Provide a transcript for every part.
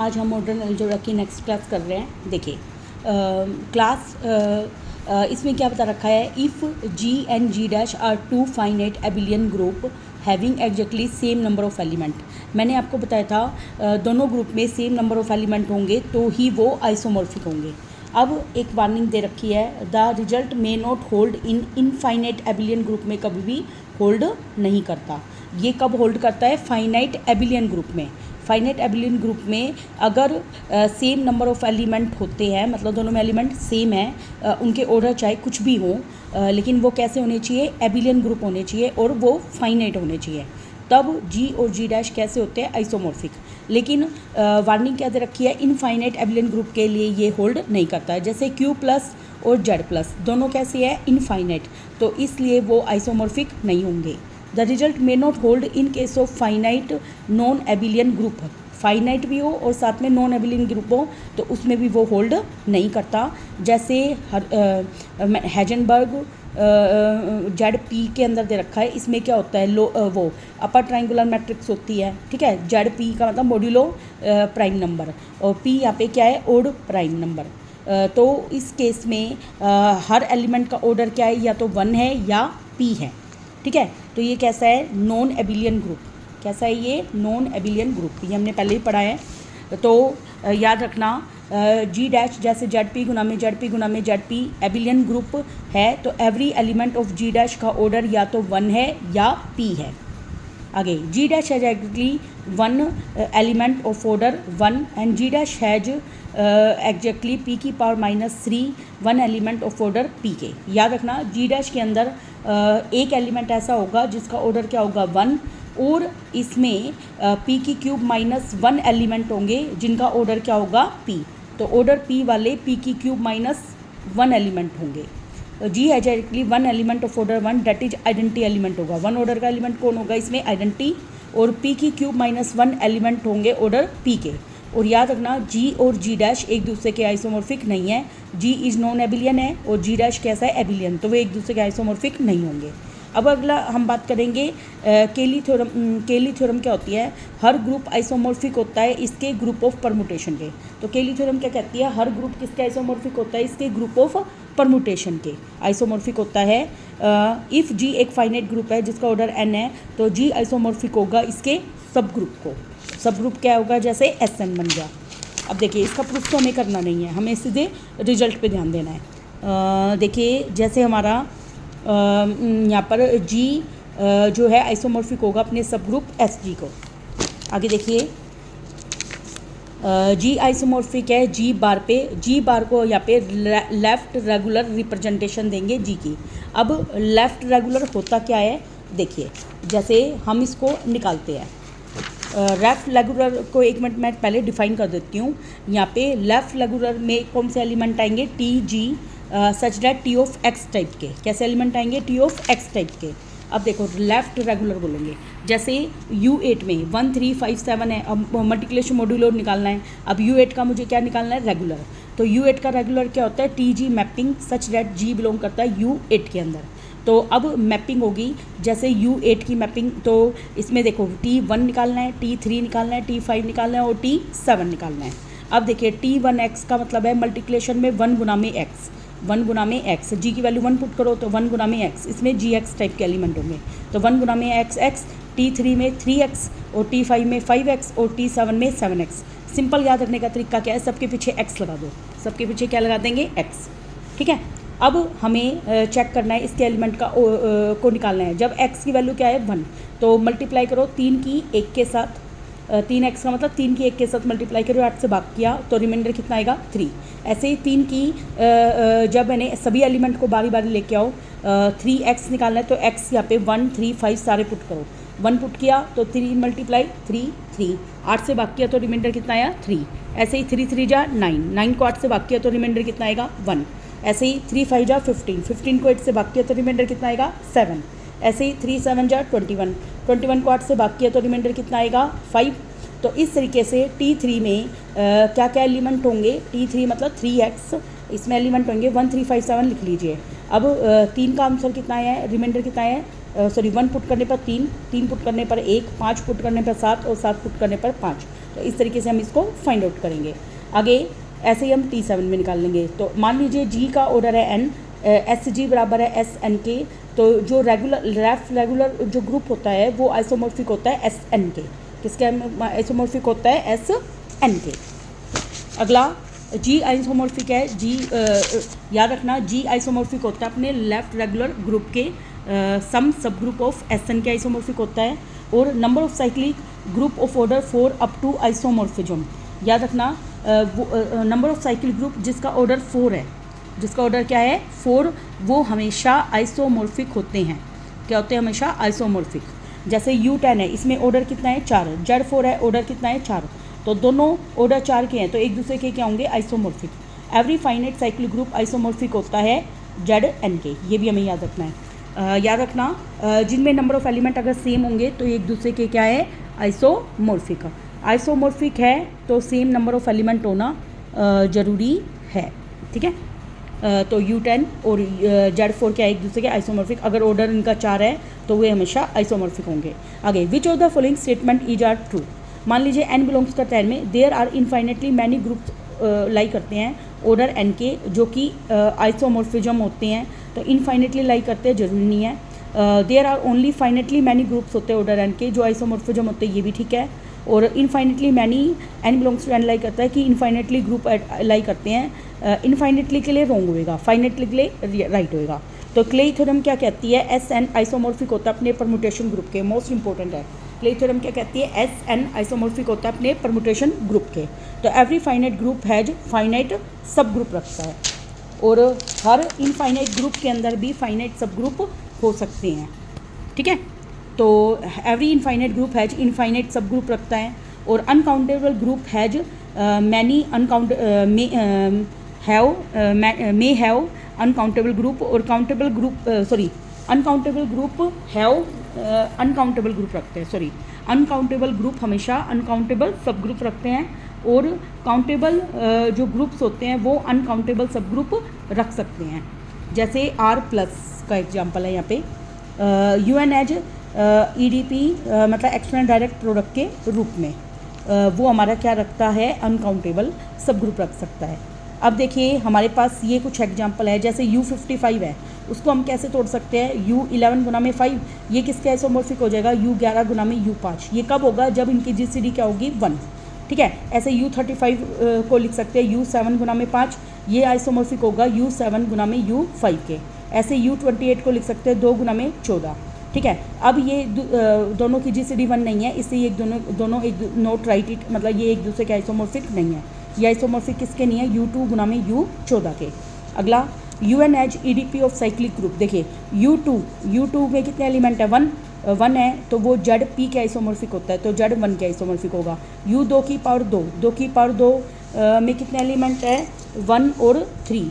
आज हम modern algebra की नेक्स्ट क्लास कर रहे हैं। देखिए इसमें क्या बता रखा है, if G and G dash are two finite abelian group having exactly same number of element. मैंने आपको बताया था दोनों ग्रुप में सेम नंबर ऑफ एलिमेंट होंगे तो ही वो आइसोमॉर्फिक होंगे। अब एक वार्निंग दे रखी है, the result may not hold in infinite abelian group में कभी भी होल्ड नहीं करता। ये कब होल्ड करता है? फाइनाइट एबिलियन ग्रुप में। फाइनाइट एबिलियन ग्रुप में अगर सेम नंबर ऑफ एलिमेंट होते हैं, मतलब दोनों में एलिमेंट सेम है, उनके ऑर्डर चाहे कुछ भी हो, लेकिन वो कैसे होने चाहिए? एबिलियन ग्रुप होने चाहिए और वो फाइनाइट होने चाहिए, तब जी और जी डैश कैसे होते हैं? आइसोमॉर्फिक। लेकिन वार्निंग क्या दे रखी है? इनफाइनाइट एबिलियन ग्रुप के लिए ये होल्ड नहीं करता है। जैसे क्यू प्लस और जेड प्लस दोनों कैसे है? इनफाइनाइट, तो इसलिए वो आइसोमॉर्फिक नहीं होंगे। The result may not hold in case of finite non abelian group. Finite भी हो और साथ में नॉन एबिलियन ग्रुप हो तो उसमें भी वो होल्ड नहीं करता। जैसे हेजनबर्ग जेड पी के अंदर दे रखा है, इसमें क्या होता है? वो अपर ट्राइंगुलर मैट्रिक्स होती है, ठीक है। जेड पी का मतलब मॉड्यूलो प्राइम नंबर, और पी यहाँ पे क्या है? Odd prime number. तो इस केस में हर एलिमेंट का ऑर्डर क्या है? या तो 1 है या पी है, ठीक है। तो ये कैसा है? Non abelian group. कैसा है ये? Non abelian group. ये हमने पहले ही पढ़ा है, तो याद रखना जी डैश जैसे जेड पी गुना में जेड पी गुना में जेड पी एबिलियन ग्रुप है तो every element of G dash का ऑर्डर या तो 1 है या पी है। आगे G dash has exactly 1 element of order 1 and G dash has exactly P की power -3 1 element of order P के। याद रखना जी डैश के अंदर एक एलिमेंट ऐसा होगा जिसका ऑर्डर क्या होगा? 1, और इसमें पी की क्यूब -1 एलिमेंट होंगे जिनका ऑर्डर क्या होगा? पी। तो ऑर्डर पी वाले पी की क्यूब -1 एलिमेंट होंगे। जी है exactly 1 element of order 1 that is identity element होगा। 1 ऑर्डर का एलिमेंट कौन होगा इसमें? आइडेंटिटी। और पी की क्यूब -1 एलिमेंट होंगे ऑर्डर पी के। और याद रखना जी और जी डैश एक दूसरे के आइसोमॉर्फिक नहीं है। जी इज नॉन एबिलियन है और जी डैश कैसा है? एबिलियन, तो वे एक दूसरे के आइसोमॉर्फिक नहीं होंगे। अब अगला हम बात करेंगे केली थ्योरम। केली थ्योरम क्या होती है? हर ग्रुप आइसोमॉर्फिक होता है इसके ग्रुप ऑफ परमुटेशन के। तो केली थ्योरम क्या कहती है? हर ग्रुप किसके आइसोमॉर्फिक होता है? इसके ग्रुप ऑफ परमुटेशन के आइसोमॉर्फिक होता है। इफ़ जी एक फाइनाइट ग्रुप है जिसका ऑर्डर n है तो जी आइसोमॉर्फिक होगा इसके सब ग्रुप को। सब ग्रुप क्या होगा? जैसे Sn बन गया। अब देखिए इसका प्रूफ तो हमें करना नहीं है, हमें सीधे रिजल्ट पे ध्यान देना है। देखिए जैसे हमारा यहाँ पर जी जो है आइसोमॉर्फिक होगा अपने सब ग्रुप Sg को। आगे देखिए जी आइसोमॉर्फिक है जी बार पे। जी बार को यहाँ पे लेफ़्ट रेगुलर रिप्रेजेंटेशन देंगे जी की। अब लेफ़्ट रेगुलर होता क्या है? देखिए जैसे हम इसको निकालते हैं, लेफ़्ट रेगुलर को 1 मिनट मैं पहले डिफाइन कर देती हूँ। यहाँ पे लेफ़्ट रेगुलर में कौन से एलिमेंट आएंगे? T G such that T of x type के। कैसे एलिमेंट आएंगे? टी ऑफ एक्स टाइप के। अब देखो लेफ़्ट रेगुलर बोलेंगे, जैसे U8 में 1 3 5 7 है। अब मल्टीप्लिकेशन मॉड्यूलो निकालना है। अब U8 का मुझे क्या निकालना है? रेगुलर। तो U8 का रेगुलर क्या होता है? T G mapping such that G belong करता है U8 के अंदर। तो अब मैपिंग होगी जैसे U8 की मैपिंग, तो इसमें देखो T1 निकालना है, T3 निकालना है, T5 निकालना है और T7 निकालना है। अब देखिए T1x का मतलब है मल्टीप्लिकेशन में 1 गुना में x, 1 गुना में x। जी की वैल्यू 1 पुट करो तो 1 गुना में x, इसमें gx टाइप के एलिमेंट होंगे। तो 1 गुना में x, T3 में 3x और T5 में 5x और T7 में 7x। सिंपल याद रखने का तरीका क्या है? सबके पीछे x लगा दो। सबके पीछे क्या लगा देंगे? x, ठीक है। अब हमें चेक करना है इसके एलिमेंट का को निकालना है। जब x की वैल्यू क्या है? 1, तो मल्टीप्लाई करो 3 की 1 के साथ। 3x का मतलब 3 की 1 के साथ मल्टीप्लाई करो, 8 से भाग किया तो रिमाइंडर कितना आएगा? 3। ऐसे ही 3 की जब मैंने सभी एलिमेंट को बारी बारी लेके आओ, 3x निकालना है तो x यहाँ पे 1 3 5 सारे पुट करो। 1 पुट किया तो 3 मल्टीप्लाई 3 3, 8 से भाग किया तो रिमाइंडर कितना आया? 3। ऐसे ही 3 3 जा 9, 9 को 8 से भाग किया तो रिमाइंडर कितना आएगा? 1। ऐसे ही 3 5 जा 15, 15 को 8 से भाग किया तो रिमाइंडर कितना आएगा? 7। ऐसे ही 3 7 जा 21, 21 को 8 से भाग किया तो रिमाइंडर कितना आएगा? 5। तो इस तरीके से T3 में क्या क्या एलिमेंट होंगे? T3 मतलब 3x, इसमें एलिमेंट होंगे 1 3 5 7 लिख लीजिए। अब 3 का आंसर कितना आया है? रिमाइंडर कितना है? 1 पुट करने पर 3, 3 पुट करने पर 1, 5 पुट करने पर 7 और 7 पुट करने पर 5। तो इस तरीके से हम इसको फाइंड आउट करेंगे। आगे ऐसे ही हम T7 में निकाल लेंगे। तो मान लीजिए G का ऑर्डर है N, SG बराबर है SN के, तो जो लेफ्ट रेगुलर जो ग्रुप होता है वो आइसोमॉर्फिक होता है SN के। किसके आइसोमॉर्फिक होता है? SN के। अगला G आइसोमॉर्फिक है, याद रखना G आइसोमॉर्फिक होता है अपने लेफ्ट रेगुलर ग्रुप के some subgroup of SN के आइसोमॉर्फिक होता है। और number of cyclic group of order 4 up to isomorphism, याद रखना नंबर ऑफ साइकिल ग्रुप जिसका ऑर्डर 4 है, जिसका ऑर्डर क्या है 4, वो हमेशा आइसोमॉर्फिक होते हैं। क्या होते हैं? हमेशा आइसोमॉर्फिक। जैसे U10 है, इसमें ऑर्डर कितना है 4, Z4 है, ऑर्डर कितना है 4, तो दोनों ऑर्डर 4 के हैं, तो एक दूसरे के क्या होंगे? Isomorphic. Every finite cycle group isomorphic होता है ZN के, ये भी हमें याद रखना है। याद रखना जिनमें नंबर ऑफ एलिमेंट अगर सेम होंगे तो एक दूसरे के क्या है? आइसोमॉर्फिक। आइसोमॉर्फिक है तो सेम नंबर ऑफ एलिमेंट होना ज़रूरी है, ठीक है। तो U10 और Z4 क्या है? एक दूसरे के आइसोमॉर्फिक। अगर ऑर्डर इनका 4 है तो वे हमेशा आइसोमॉर्फिक होंगे। आगे which of the following statement is are true. मान लीजिए N बिलोंग्स का 10 में there are infinitely many groups lie करते हैं ऑर्डर N के, जो कि आइसोमॉर्फिज्म होते हैं। तो इनफाइनेटली लाई करते हैं ज़रूरी नहीं है। There are only finitely many groups होते हैं ऑर्डर N के जो आइसोमॉर्फिज्म होते हैं, ये भी ठीक है। और infinitely many N belongs to N lie करता है कि इनफाइनेटली ग्रुप लाई करते हैं। इनफाइनेटली के लिए रॉन्ग होएगा, फाइनेटली के लिए राइट होएगा। तो क्ले थ्योरम क्या कहती है? SN आइसोमॉर्फिक होता है अपने परमुटेशन ग्रुप के, मोस्ट इंपॉर्टेंट है। क्ले थ्योरम क्या कहती है? SN आइसोमॉर्फिक होता है अपने परमुटेशन ग्रुप के। तो every finite group has finite सब ग्रुप रखता है, और हर इनफाइनाइट ग्रुप के अंदर भी फाइनाइट सब ग्रुप हो सकते हैं, ठीक है। तो every infinite group has infinite sub group रखता है। और uncountable group has many uncount may have uncountable group, और countable group uncountable group have uncountable group रखते हैं। अनकाउंटेबल ग्रुप हमेशा अनकाउंटेबल सब ग्रुप रखते हैं, और काउंटेबल जो ग्रुप्स होते हैं वो अनकाउंटेबल सब ग्रुप रख सकते हैं। जैसे R+ का एग्जांपल है यहाँ पे। UN एज EDP मतलब एक्सटर्नल डायरेक्ट प्रोडक्ट के रूप में वो हमारा क्या रखता है? अनकाउंटेबल सब ग्रुप रख सकता है। अब देखिए हमारे पास ये कुछ एग्जांपल है। जैसे U55 है, उसको हम कैसे तोड़ सकते हैं? U11 गुना में 5, ये किसके आइसोमॉर्फिक हो जाएगा? U11 गुना में U5। ये कब होगा? जब इनकी GCD क्या होगी? 1, ठीक है। ऐसे U35 को लिख सकते हैं U7 गुना में 5, ये आइसोमॉर्फिक होगा U7 गुना में U5 के। ऐसे U28 को लिख सकते हैं 2 गुना में 14, ठीक है। अब ये दोनों की GCD 1 नहीं है, इसलिए दोनों एक नोट राइट इट, मतलब ये एक दूसरे के आइसोमॉर्फिक नहीं है। ये आइसोमॉर्फिक किसके नहीं है? U2 गुना में U14 के। अगला UN as EDP of cyclic group. देखिए U2 में कितने एलिमेंट है? 1 है, तो वो ZP के आइसोमॉर्फिक होता है, तो Z1 के आइसोमॉर्फिक होगा। U2 की पावर 2 में कितने एलिमेंट है? 1 और 3।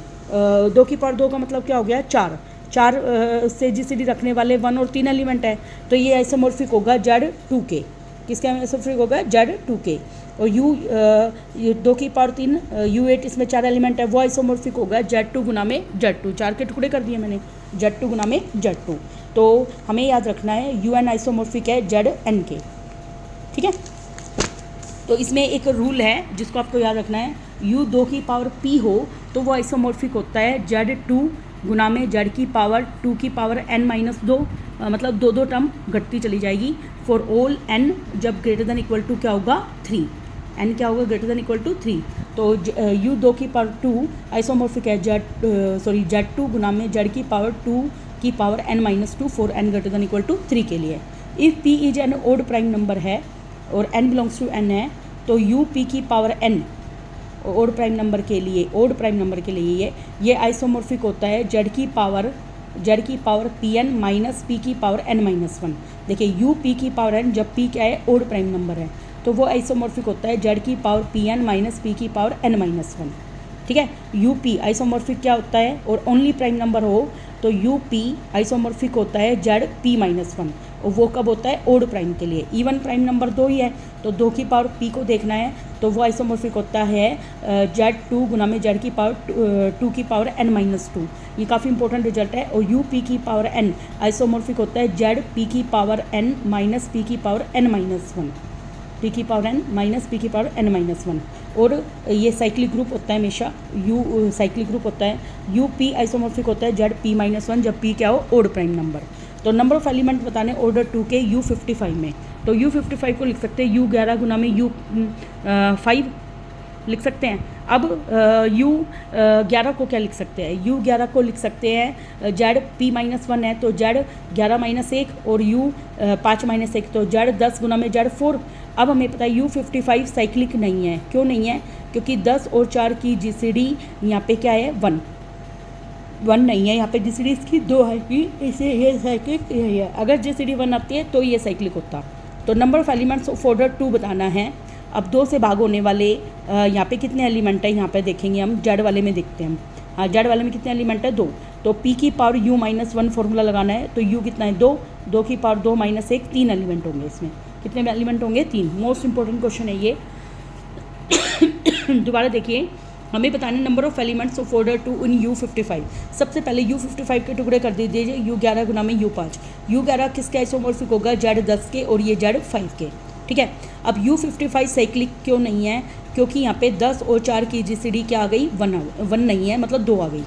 2 की पावर 2 का मतलब क्या हो गया? 4 से GCD रखने वाले 1 और 3 एलिमेंट है, तो ये आइसोमॉर्फिक होगा Z2 के। किसके आइसोमॉर्फिक होगा? Z2 के। और U2 की पावर 3 U8 इसमें 4 एलिमेंट है, वो आइसोमॉर्फिक होगा Z2 गुना में Z2। 4 के टुकड़े कर दिए मैंने, Z2 गुना में Z2। तो हमें याद रखना है UN आइसोमॉर्फिक है ZN के, ठीक है। तो इसमें एक रूल है जिसको आपको याद रखना है। U2 की पावर P हो तो वो आइसोमॉर्फिक होता है Z2 गुना में Z की पावर 2 की पावर N-2, मतलब 2 टर्म घटती चली जाएगी। फॉर ऑल N जब ग्रेटर देन इक्वल टू क्या होगा? 3। N क्या होगा? Greater than equal to 3। तो U2 की पावर 2 आइसोमॉर्फिक है Z2 गुना में Z की पावर 2 की power N-2 for N greater than equal to 3 के लिए। If P is an odd prime number है और N बिलोंग्स टू N है, तो UP की power N odd prime number के लिए ये आइसोमॉर्फिक होता है Z की पावर Pn माइनस P की पावर N-1। देखिए UP की पावर N, जब P क्या है? ओड प्राइम नंबर है, तो वो आइसोमॉर्फिक होता है Z की पावर Pn माइनस P की पावर N-1, ठीक है। UP आइसोमॉर्फिक क्या होता है? और ओनली प्राइम नंबर हो तो UP आइसोमॉर्फिक होता है ZP-1, और वो कब होता है? ओड प्राइम के लिए। इवन प्राइम नंबर 2 ही है, तो 2 की पावर P को देखना है, तो वो आइसोमॉर्फिक होता है Z2 गुना में Z की पावर 2 की पावर N-2। ये काफ़ी इंपॉर्टेंट रिजल्ट है। और UP की पावर N आइसोमॉर्फिक होता है ZP की पावर N माइनस P की पावर N-1, p की पावर n माइनस p की पावर n माइनस 1। और ये साइक्लिक ग्रुप होता है हमेशा, u साइक्लिक ग्रुप होता है, u p आइसोमॉर्फिक होता है z p माइनस 1 जब p क्या हो ओड प्राइम नंबर। तो नंबर ऑफ एलिमेंट बताने ऑर्डर 2 के u55 में, तो u55 को लिख सकते हैं u11 गुना में u5 लिख सकते हैं। अब u11 को क्या लिख सकते हैं, u11 को लिख सकते हैं z p माइनस 1 है तो z 11 माइनस 1 और u 5 माइनस 1 तो z 10 गुना में z 4। अब हमें पता है u55 साइक्लिक नहीं है, क्यों नहीं है, क्योंकि 10 और 4 की GCD यहाँ पे क्या है 1 नहीं है, यहाँ पे GCD इसकी 2 है कि इसे ये साइक्लिक यही है। अगर GCD 1 आती है तो ये साइक्लिक होता। तो number of elements of order 2 बताना है। अब 2 से भाग होने वाले यहाँ पे कितने एलिमेंट है यहाँ पे देखेंगे हम, जेड वाले में देखते हैं हम। हाँ जेड वाले में कितने एलिमेंट है 2, तो p की पावर u माइनस 1 फॉर्मूला लगाना है तो u कितना है 2, 2 की पावर 2 माइनस 1, 3 एलिमेंट होंगे इसमें। कितने एलिमेंट होंगे 3। मोस्ट इंपॉर्टेंट क्वेश्चन है ये। दोबारा देखिए, हमें बताना है number of elements of order 2 in u55। सबसे पहले u55 के टुकड़े कर दीजिए u11 गुना में u5। u11 किसके आइसोमॉर्फिक होगा, z10 के और ये z5 के, ठीक है। अब u55 साइक्लिक क्यों नहीं है, क्योंकि यहाँ पे 10 और 4 की GCD क्या आ गई 1 नहीं है, मतलब 2 आ गई।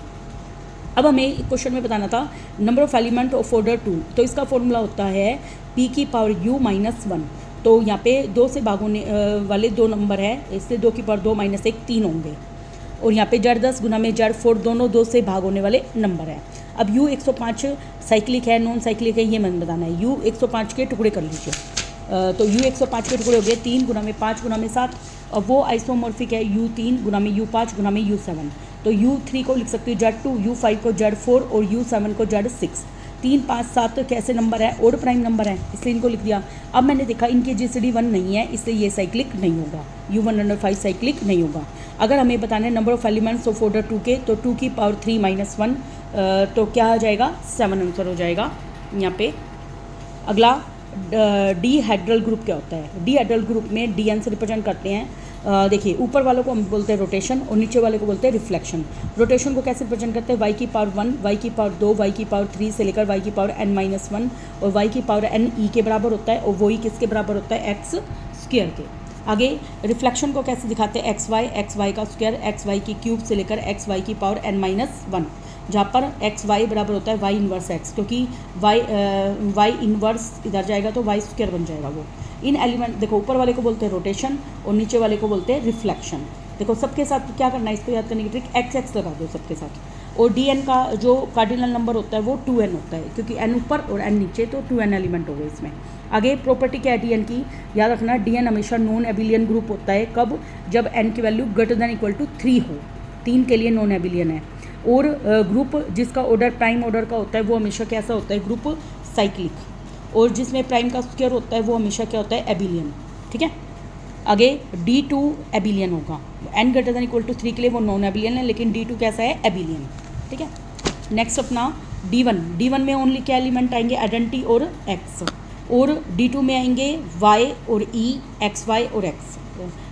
अब हमें क्वेश्चन में बताना था number of element of order 2, तो इसका फॉर्मूला होता है p की पावर u माइनस 1। तो यहाँ पे 2 से भाग होने वाले 2 नंबर है, इससे 2 की पावर 2 माइनस 1 3 होंगे। और यहाँ पे z10 गुना में z4 दोनों 2 से भाग होने वाले नंबर है। अब u105 साइक्लिक है नॉन साइक्लिक है ये मैंने बताना है। u105 के टुकड़े कर लीजिए, तो u105 के टुकड़े हो गए 3 गुना में 5 गुना में 7, और वो आइसोमॉर्फिक है u3 गुना में u5 गुना में u7। तो u3 को लिख सकते हो z2, u5 को z4 और u7 को z6। 3 5 7 कैसे नंबर है, ओड प्राइम नंबर है, इसलिए इनको लिख दिया। अब मैंने देखा इनकी GCD 1 नहीं है, इसलिए ये साइक्लिक नहीं होगा, u105 साइक्लिक नहीं होगा। अगर हमें बताना है number of elements of order 2 के, तो 2 की पावर 3 माइनस 1 तो क्या आ जाएगा 7 आंसर हो जाएगा यहाँ पे। अगला डी हेड्रल ग्रुप क्या होता है, डी हेड्रल ग्रुप में DN से रिप्रेजेंट करते हैं। देखिए ऊपर वालों को हम बोलते हैं रोटेशन और नीचे वाले को बोलते हैं रिफ्लेक्शन। रोटेशन को कैसे रिप्रेजेंट करते हैं, y की पावर 1, y की पावर 2, y की पावर 3 से लेकर y की पावर n माइनस 1, और y की पावर n e के बराबर होता है, और वो ही किसके बराबर होता है x स्क्वायर के। आगे रिफ्लेक्शन को कैसे दिखाते हैं, xy का स्क्वायर xy की क्यूब से लेकर xy की पावर n माइनस 1, जहाँ पर xy बराबर होता है y इन्वर्स x, क्योंकि y इन्वर्स इधर जाएगा तो y स्क्वायर बन जाएगा वो। इन एलिमेंट देखो ऊपर वाले को बोलते हैं रोटेशन और नीचे वाले को बोलते हैं रिफ्लेक्शन। देखो सबके साथ क्या करना है, इसको याद करने की ट्रिक x लगा दो सबके साथ। और DN का जो कार्डिनल नंबर होता है वो 2n होता है, क्योंकि n ऊपर और n नीचे तो 2n एलिमेंट हो गए इसमें। आगे प्रॉपर्टी क्या है DN की, याद रखना DN हमेशा नॉन एबिलियन ग्रुप होता है। कब, जब n की value greater than equal to 3 हो, 3 के लिए नॉन एबिलियन है। और ग्रुप जिसका ऑर्डर प्राइम ऑर्डर का होता है वो हमेशा कैसा होता है, ग्रुप साइक्लिक। और जिसमें प्राइम का स्क्वायर होता है वो हमेशा क्या होता है, एबिलियन, ठीक है। आगे D2 एबिलियन होगा, n greater than equal to 3 के लिए वो नॉन एबिलियन है, लेकिन D2 कैसा है, एबिलियन, ठीक है। नेक्स्ट अपना D1 में ओनली क्या एलिमेंट आएंगे, आइडेंटिटी और x। और D2 में आएंगे y और e, xy और x।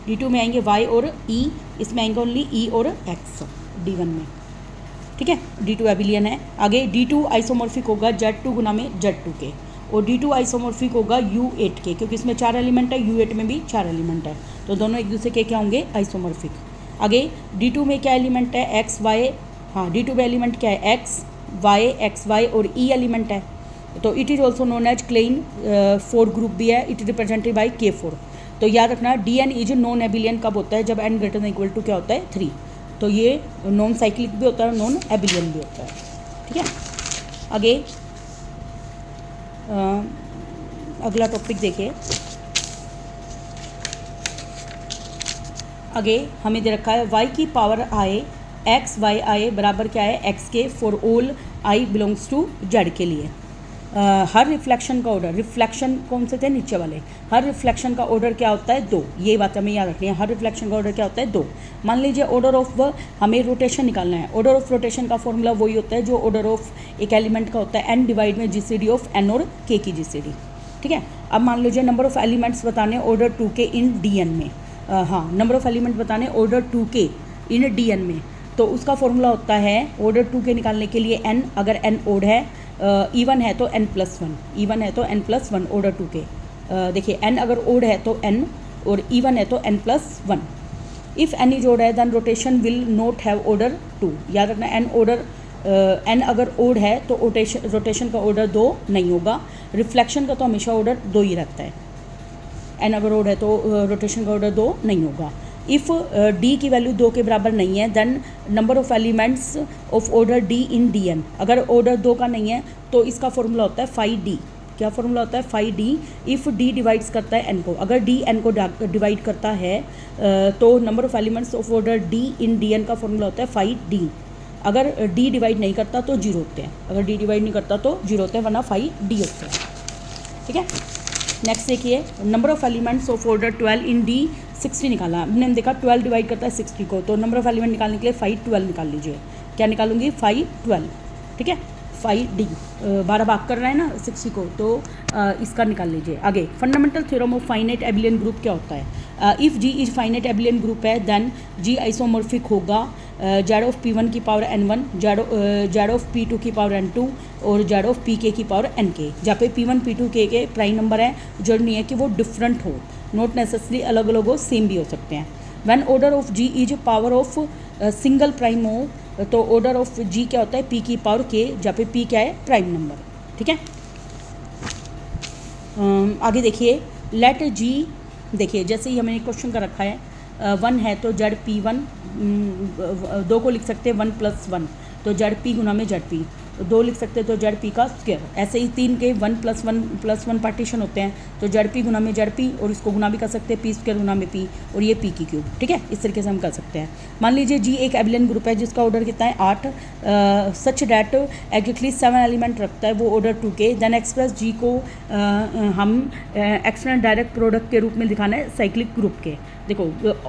D2 में आएंगे y और e, इसमें आएंगे ओनली e और x D1 में, ठीक है। D2 एबिलियन है। आगे D2 आइसोमॉर्फिक होगा Z2 गुना में Z2 के, और D2 आइसोमॉर्फिक होगा U8 के, क्योंकि इसमें 4 एलिमेंट है, U8 में भी 4 एलिमेंट है, तो दोनों एक दूसरे के क्या होंगे, आइसोमॉर्फिक। आगे D2 में क्या एलिमेंट है, एक्स वाई। हाँ D2 में एलिमेंट क्या है, एक्स वाई और E एलिमेंट है, तो it is also known as Klein 4 group भी है, इट रिप्रेजेंटेड बाई K4। तो याद रखना DN इज नॉन एबिलियन कब होता है, जब n greater than equal to क्या होता है 3। तो ये नॉन साइक्लिक भी होता है, नॉन एबिलियन भी होता है, ठीक है। आगे अगला टॉपिक देखिए। आगे हमें दे रखा है y की power i X Y I बराबर क्या है, x के for all i belongs to z के लिए। हर रिफ्लेक्शन का ऑर्डर, रिफ्लेक्शन कौन से थे, नीचे वाले। हर रिफ्लेक्शन का ऑर्डर क्या होता है, 2। ये बात हमें याद रखनी है, हर रिफ्लेक्शन का ऑर्डर क्या होता है, 2। मान लीजिए ऑर्डर ऑफ हमें रोटेशन निकालना है। ऑर्डर ऑफ रोटेशन का फॉर्मूला वही होता है जो ऑर्डर ऑफ एक एलिमेंट का होता है, n डिवाइड में GCD ऑफ n और k की GCD, ठीक है। अब मान लीजिए नंबर ऑफ एलिमेंट्स बताने ऑर्डर 2 के इन DN में। हाँ नंबर ऑफ एलिमेंट बताने ऑर्डर 2 के इन DN में, तो उसका फॉर्मूला होता है ऑर्डर 2 के निकालने के लिए n, अगर n ओड है, इवन है तो n+1, इवन है तो n+1 ऑर्डर 2 के। देखिए n अगर ओड है तो n, और इवन है तो n+1। If N is odd है then rotation will not have order 2। याद रखना एन ऑर्डर एन अगर ओड है तो रोटेशन का ऑर्डर 2 नहीं होगा। रिफ्लेक्शन का तो हमेशा ऑर्डर 2 ही रहता है। एन अगर ओड है तो रोटेशन का ऑर्डर 2 नहीं होगा। इफ़ डी की वैल्यू 2 के बराबर नहीं है then number of elements of order D in D N. अगर ऑर्डर 2 का नहीं है तो इसका फॉर्मूला होता है फाई डी। क्या फॉर्मूला होता है? Phi D. If D divides करता है एन को, अगर डी एन को डिवाइड करता है तो number of elements of order D in D N का फॉर्मूला होता है फाई डी। अगर डी डिवाइड नहीं करता तो 0 होते हैं, अगर डी डिवाइड नहीं करता तो 0 होते हैं, वरना फाई डी होते हैं। ठीक है, नेक्स्ट देखिए number of elements of order 12 in D 60 निकाला। हमने देखा 12 डिवाइड करता है 60 को, तो नंबर ऑफ एलिमेंट निकालने के लिए 512 निकाल लीजिए। क्या निकालूंगी? 512। ठीक है, 5D 12 भाग कर रहा है ना 60 को, तो इसका निकाल लीजिए। आगे fundamental theorem of finite abelian group क्या होता है? If G is finite abelian group है देन जी आइसोमॉर्फिक होगा जेड ऑफ P1 की power N1, Z of P2 की पावर N2 और जेड ऑफ PK की पावर NK। जहाँ पे P1 P2 K के प्राइम नंबर है, जरूरी नहीं है कि वो डिफरेंट हो, नॉट नेसेसरी अलग अलग हो, सेम भी हो सकते हैं। When order of G is power of single prime हो तो ऑर्डर ऑफ जी क्या होता है? P की पावर K, जहाँ पे P क्या है? Prime number. ठीक है, आगे देखिए लेट जी। देखिए जैसे ही हमें क्वेश्चन का रखा है 1 है तो जेड P1, 2 को लिख सकते हैं 1+1 तो जेड P गुना में जेड P, 2 लिख सकते हैं तो जेड P का स्क्वायर। ऐसे ही 3 के 1+1+1 पार्टीशन होते हैं तो जेड P गुना में जेड P, और इसको गुना भी कर सकते हैं P स्क्वायर गुना में P, और ये P की क्यूब। ठीक है, इस तरीके से हम कर सकते हैं। मान लीजिए जी एक एबिलियन ग्रुप है जिसका ऑर्डर कितना है? 8, सच डैट एग्जैक्टली 7 एलिमेंट रखता है, वो ऑर्डर 2 के। देन एक्सप्रेस जी को हम एक्सटर्नल डायरेक्ट प्रोडक्ट के रूप में दिखाना है साइक्लिक ग्रुप के। देखो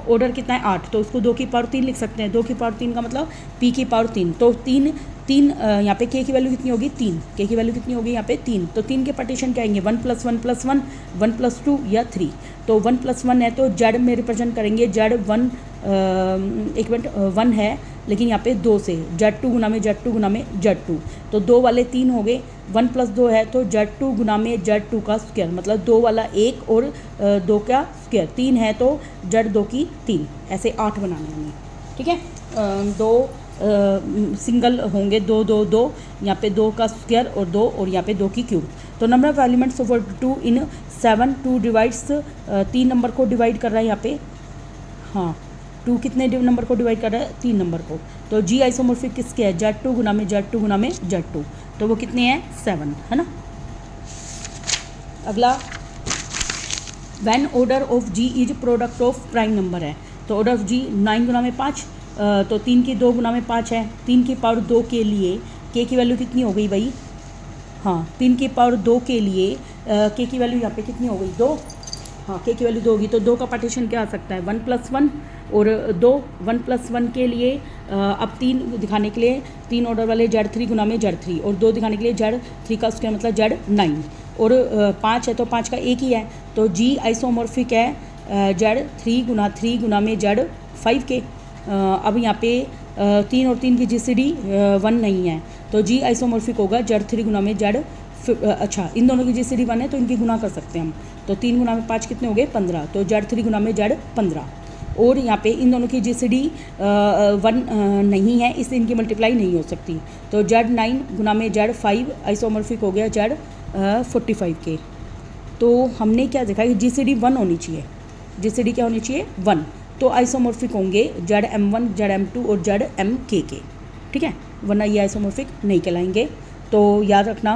ऑर्डर कितना है? 8, तो उसको 2 की पावर 3 लिख सकते हैं। 2 की पावर 3 का मतलब P की पावर 3, तो 3 यहाँ पे K की वैल्यू कितनी होगी? 3। K की वैल्यू कितनी होगी यहाँ पे? 3। तो 3 के पार्टीशन क्या आएंगे? 1+1+1, 1+2 या 3। तो 1+1 है तो जेड में रिप्रेजेंट करेंगे, जेड 1 एक मिनट 1 है लेकिन यहाँ पे 2 से Z2 गुना में Z2 गुना में Z2, तो 2 वाले 3 हो गए। 1+2 है तो Z2 गुना में Z2 का स्क्वायर, मतलब 2 वाला 1 और 2 का स्क्वायर। 3 है तो Z2 की 3, ऐसे 8 बनाने हमें। ठीक है, 2 सिंगल होंगे, 2 2 2, यहाँ पे 2 का स्क्वायर और 2, और यहाँ पे 2 की क्यूब। तो number of elements of 2 in 7, 2 divides 3 number को डिवाइड कर रहा है यहाँ पे। हाँ, 2 कितने नंबर को डिवाइड कर रहा है? 3 नंबर को। तो जी आइसोमॉर्फिक किसके है? Z2 गुना में Z2 गुना में Z2, तो वो कितने हैं? 7 है ना। अगला when order of G is product of prime number है, तो ऑर्डर ऑफ जी 9 गुना में 5, तो 3 की 2 गुना में 5 है। 3 की पावर 2 के लिए K की वैल्यू कितनी हो गई भाई? हाँ, 3 की पावर 2 के लिए K की वैल्यू यहाँ पे कितनी हो गई? 2। हाँ, K की वैल्यू 2 होगी, तो 2 का पार्टीशन क्या आ सकता है? 1+1 और 2। 1+1 के लिए अब 3 दिखाने के लिए 3 ऑर्डर वाले Z3 गुना में Z3, और 2 दिखाने के लिए Z3 का स्क्वायर मतलब Z9, और 5 है तो 5 का एक ही है, तो जी आइसोमॉर्फिक है Z3 गुना में Z5 के। अब यहाँ पे 3 और 3 की GCD 1 नहीं है, तो जी आइसोमॉर्फिक होगा Z3 गुना में Z। अच्छा, इन दोनों की GCD 1 है तो इनकी गुना कर सकते हैं हम, तो 3 गुना में 5 कितने हो गए? 15, तो Z3 गुना में Z 15। और यहाँ पे इन दोनों की GCD 1 नहीं है, इसलिए इनकी मल्टीप्लाई नहीं हो सकती, तो Z9 गुना में Z5 आइसोमॉर्फिक हो गया Z 45 के। तो हमने क्या देखा कि GCD 1 होनी चाहिए, GCD क्या होनी चाहिए? 1, तो आइसोमॉर्फिक होंगे ZM1 ZM2 और ZMK के। ठीक है, वरना ये आइसोमॉर्फिक नहीं कहलाएंगे। तो याद रखना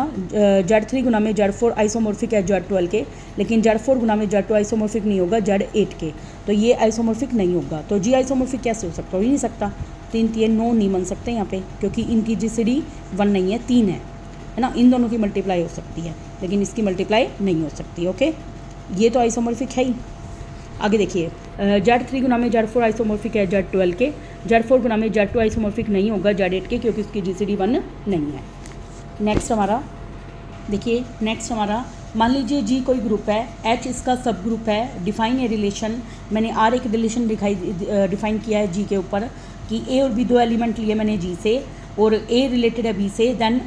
Z3 गुना में Z4 आइसोमॉर्फिक है Z12 के, लेकिन Z4 गुना में Z2 आइसोमॉर्फिक नहीं होगा Z8 के, तो ये आइसोमॉर्फिक नहीं होगा। तो जी आइसोमॉर्फिक कैसे हो सकता? हो ही नहीं सकता। 3 3 9 नहीं बन सकते यहाँ पे, क्योंकि इनकी GCD 1 नहीं है, 3 है ना। इन दोनों की मल्टीप्लाई हो सकती है लेकिन इसकी मल्टीप्लाई नहीं हो सकती। ओके, ये तो आइसोमॉर्फिक है ही। आगे देखिए Z3 गुना में Z4 आइसोमॉर्फिक है Z12 के, Z4 गुना में Z2 आइसोमॉर्फिक नहीं होगा Z8 के, क्योंकि उसकी GCD 1 नहीं है। नेक्स्ट हमारा देखिए, नेक्स्ट हमारा मान लीजिए जी कोई ग्रुप है, H इसका सब ग्रुप है, डिफाइन ए रिलेशन। मैंने R एक रिलेशन डिफाइन किया है जी के ऊपर कि A और B 2 एलिमेंट लिए मैंने जी से, और A रिलेटेड है B से, देन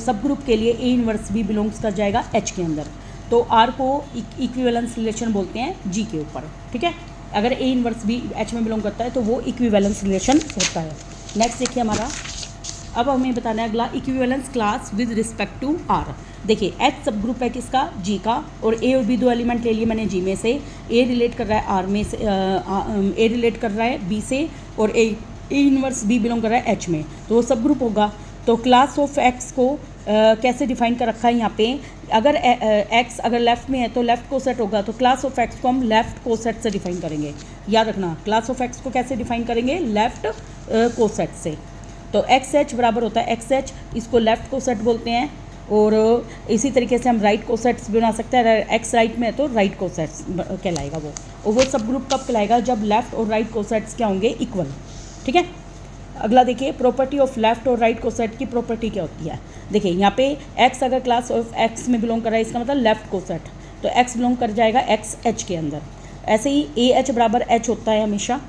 सब ग्रुप के लिए A इनवर्स भी बिलोंग्स कर जाएगा H के अंदर। तो आर को इक्विवेलेंस रिलेशन बोलते हैं जी के ऊपर, ठीक है। अगर ए इनवर्स भी एच में बिलोंग करता है तो वो इक्विवेलेंस रिलेशन होता है। नेक्स्ट देखिए हमारा, अब हमें बताना है अगला equivalence class with respect to R. देखिए एच सब ग्रुप है किसका, जी का, और ए और बी दो एलिमेंट ले लिए मैंने जी में से, ए रिलेट कर रहा है आर में से, ए रिलेट कर रहा है बी से, और ए इनवर्स बी बिलोंग कर रहा है एच में, तो वो सब ग्रुप होगा। तो क्लास ऑफ एक्स को कैसे डिफाइन कर रखा है यहाँ पे, अगर एक्स अगर लेफ्ट में है तो लेफ्ट को सेट होगा, तो क्लास ऑफ एक्स को हम लेफ्ट को सेट से डिफाइन करेंगे। याद रखना क्लास ऑफ एक्स को कैसे डिफाइन करेंगे, लेफ्ट को सेट से। तो एक्स एच बराबर होता है एक्स एच, इसको लेफ्ट को सेट बोलते हैं, और इसी तरीके से हम राइट को सेट्स बना सकते हैं। अगर एक्स राइट में है तो राइट को सेट्स कहलाएगा वो, और वो सब ग्रुप कब कहलाएगा, जब लेफ्ट और राइट को सेट्स क्या होंगे, इक्वल, ठीक है। अगला देखिए प्रॉपर्टी ऑफ लेफ्ट और राइट को सेट की प्रॉपर्टी क्या होती है। देखिए यहाँ पे एक्स अगर क्लास ऑफ एक्स में बिलोंग कर रहा है, इसका मतलब लेफ्ट को सेट, तो एक्स बिलोंग कर जाएगा एक्स एच के अंदर। ऐसे ही ए एच बराबर एच होता है हमेशा,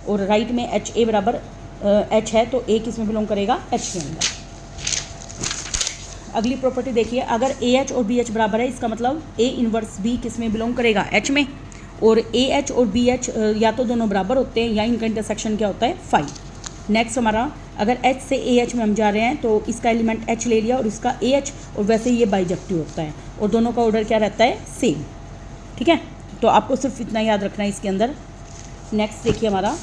और राइट में एच ए बराबर एच है, तो ए किस में बिलोंग करेगा, एच के अंदर। अगली प्रॉपर्टी देखिए, अगर ए एच और बी एच बराबर है, इसका मतलब ए इनवर्स बी किस में बिलोंग करेगा, एच में, और ए एच और बी एच या तो दोनों बराबर होते हैं या इनका इंटरसेक्शन क्या होता है, 5। नेक्स्ट हमारा, अगर एच से ए एच में हम जा रहे हैं तो इसका एलिमेंट एच ले लिया और इसका ए एच, और वैसे ये बाइजेक्टिव होता है, और दोनों का ऑर्डर क्या रहता है, सेम, ठीक है। तो आपको सिर्फ इतना याद रखना है इसके अंदर। नेक्स्ट देखिए हमारा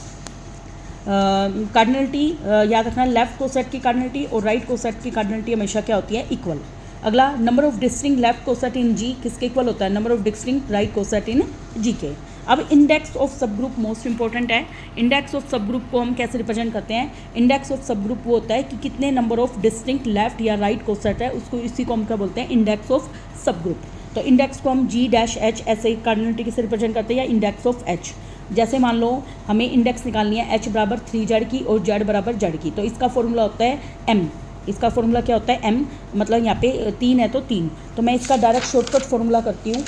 कार्डिनलिटी, याद रखना लेफ्ट को सेट की कार्डिनलिटी और राइट को सेट की कार्डिनलिटी हमेशा क्या होती है, इक्वल। अगला नंबर ऑफ डिस्टिंक्ट लेफ्ट को सेट इन जी किसके इक्वल होता है, नंबर ऑफ डिस्टिंक्ट राइट को सेट इन जी के। अब इंडेक्स ऑफ सब ग्रुप मोस्ट इंपॉर्टेंट है। इंडेक्स ऑफ सब ग्रुप को हम कैसे रिप्रेजेंट करते हैं, इंडेक्स ऑफ सब ग्रुप वो होता है कि कितने नंबर ऑफ डिस्टिंक्ट लेफ्ट या राइट को सेट है, उसको इसी को हम क्या बोलते हैं, इंडेक्स ऑफ सब ग्रुप। तो इंडेक्स को हम जी डैश एच ऐसे कार्डिनलिटी से रिप्रेजेंट करते हैं, या इंडेक्स ऑफ एच। जैसे मान लो हमें इंडेक्स निकालनी है एच बराबर 3z की और z बराबर z की, तो इसका फॉर्मूला होता है m। इसका फॉर्मूला क्या होता है, m, मतलब यहाँ पे 3 है तो 3, तो मैं इसका डायरेक्ट शॉर्टकट फॉर्मूला करती हूँ,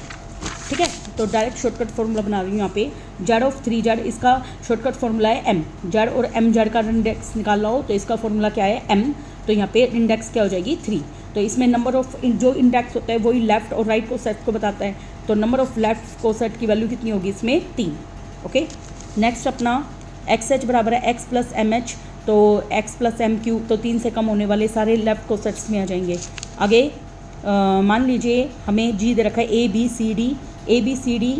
ठीक है। तो डायरेक्ट शॉर्टकट फॉर्मूला बना रही हूँ यहाँ पे, z ऑफ 3z, इसका शॉर्टकट फॉर्मूला है m। z और m z का इंडेक्स निकालना हो तो इसका फॉर्मूला क्या है, m, तो यहाँ पे इंडेक्स क्या हो जाएगी, 3। तो इसमें नंबर ऑफ जो इंडेक्स होता है वही लेफ्ट और राइट को सेट को बताता है, तो नंबर ऑफ लेफ्ट को सेट की वैल्यू कितनी होगी इसमें, 3। ओके। नेक्स्ट अपना एक्स एच बराबर है एक्स प्लस एम एच, तो एक्स प्लस एम क्यू, तो 3 से कम होने वाले सारे लेफ्ट को सेट्स में आ जाएंगे। आगे मान लीजिए हमें जी दे रखा है ए बी सी डी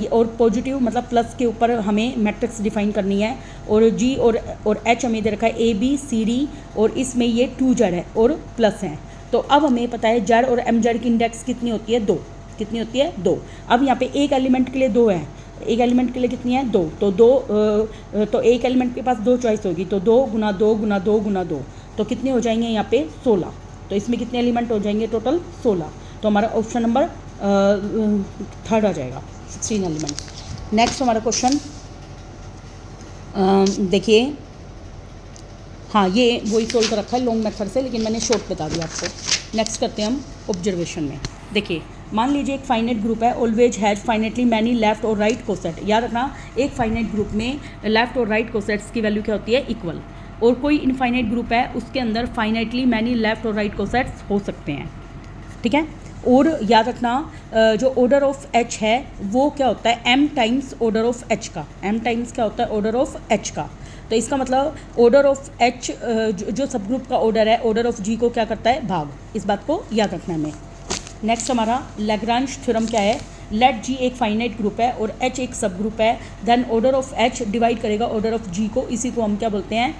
और पॉजिटिव मतलब प्लस के ऊपर हमें मैट्रिक्स डिफाइन करनी है, और जी और एच हमें दे रखा है ए बी सी डी, और इसमें ये 2z है और प्लस हैं। तो अब हमें पता है z और एम जेड की इंडेक्स कितनी होती है, 2। कितनी होती है, 2। अब यहाँ पे एक एलिमेंट के लिए 2 है, एक एलिमेंट के लिए कितनी है, 2। तो 2 तो एक एलिमेंट के पास 2 चॉइस होगी, तो 2 गुना 2 गुना 2 गुना 2, तो कितने हो जाएंगे यहाँ पे, 16। तो इसमें कितने एलिमेंट हो जाएंगे, टोटल 16। तो हमारा ऑप्शन नंबर 3 आ जाएगा, 16 एलिमेंट। नेक्स्ट हमारा क्वेश्चन देखिए, हाँ ये वही सोल्व कर रखा है लॉन्ग मेथड से, लेकिन मैंने शॉर्ट बता दिया आपको। नेक्स्ट करते हैं हम ऑब्जर्वेशन में। देखिए मान लीजिए एक फाइनाइट ग्रुप है, always has finitely many left और राइट को सेट। याद रखना एक फाइनाइट ग्रुप में लेफ्ट और राइट को सेट्स की वैल्यू क्या होती है, इक्वल। और कोई इनफाइनाइट ग्रुप है उसके अंदर फाइनाइटली मैनी लेफ्ट और राइट को सेट्स हो सकते हैं, ठीक है। और याद रखना जो ऑर्डर ऑफ एच है वो क्या होता है, m times order of H का। m टाइम्स क्या होता है, ऑर्डर ऑफ एच का। तो इसका मतलब ऑर्डर ऑफ एच जो सब ग्रुप का ऑर्डर है, ऑर्डर ऑफ जी को क्या करता है, भाग। इस बात को याद रखना है हमें। नेक्स्ट हमारा लैग्रांज थ्योरम क्या है, लेट जी एक फाइनाइट ग्रुप है और एच एक सब ग्रुप है, then order of H divide करेगा ऑर्डर ऑफ जी को। इसी को हम क्या बोलते हैं,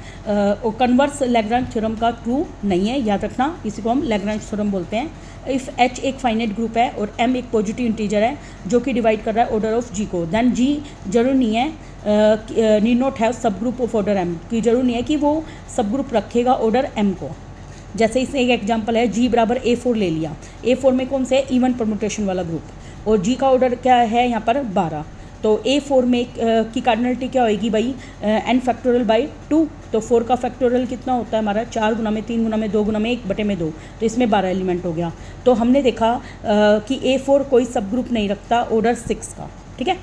और कन्वर्स लैग्रांज थ्योरम का ट्रू नहीं है, याद रखना, इसी को हम लैग्रांज थ्योरम बोलते हैं। इफ़ एच एक फाइनाइट ग्रुप है और एम एक पॉजिटिव इंटीजर है जो कि डिवाइड कर रहा है ऑर्डर ऑफ जी को, देन जी जरूर नहीं है, नीड नॉट हैव सब ग्रुप ऑफ ऑर्डर एम, की जरूर नहीं है कि वो सब ग्रुप रखेगा ऑर्डर एम को। जैसे इसमें एक एग्जांपल है, जी बराबर A4 ले लिया, A4 में कौन से, इवन परमुटेशन वाला ग्रुप, और जी का ऑर्डर क्या है यहाँ पर 12। तो A4 में की कार्डिनलिटी क्या होएगी भाई, n फैक्टोरियल बाई 2। तो 4 का फैक्टोरियल कितना होता है हमारा, 4 गुना में 3 गुना में 2 गुना में 1 बटे में 2, तो इसमें 12 एलिमेंट हो गया। तो हमने देखा कि A4 कोई सब ग्रुप नहीं रखता ऑर्डर 6 का, ठीक है।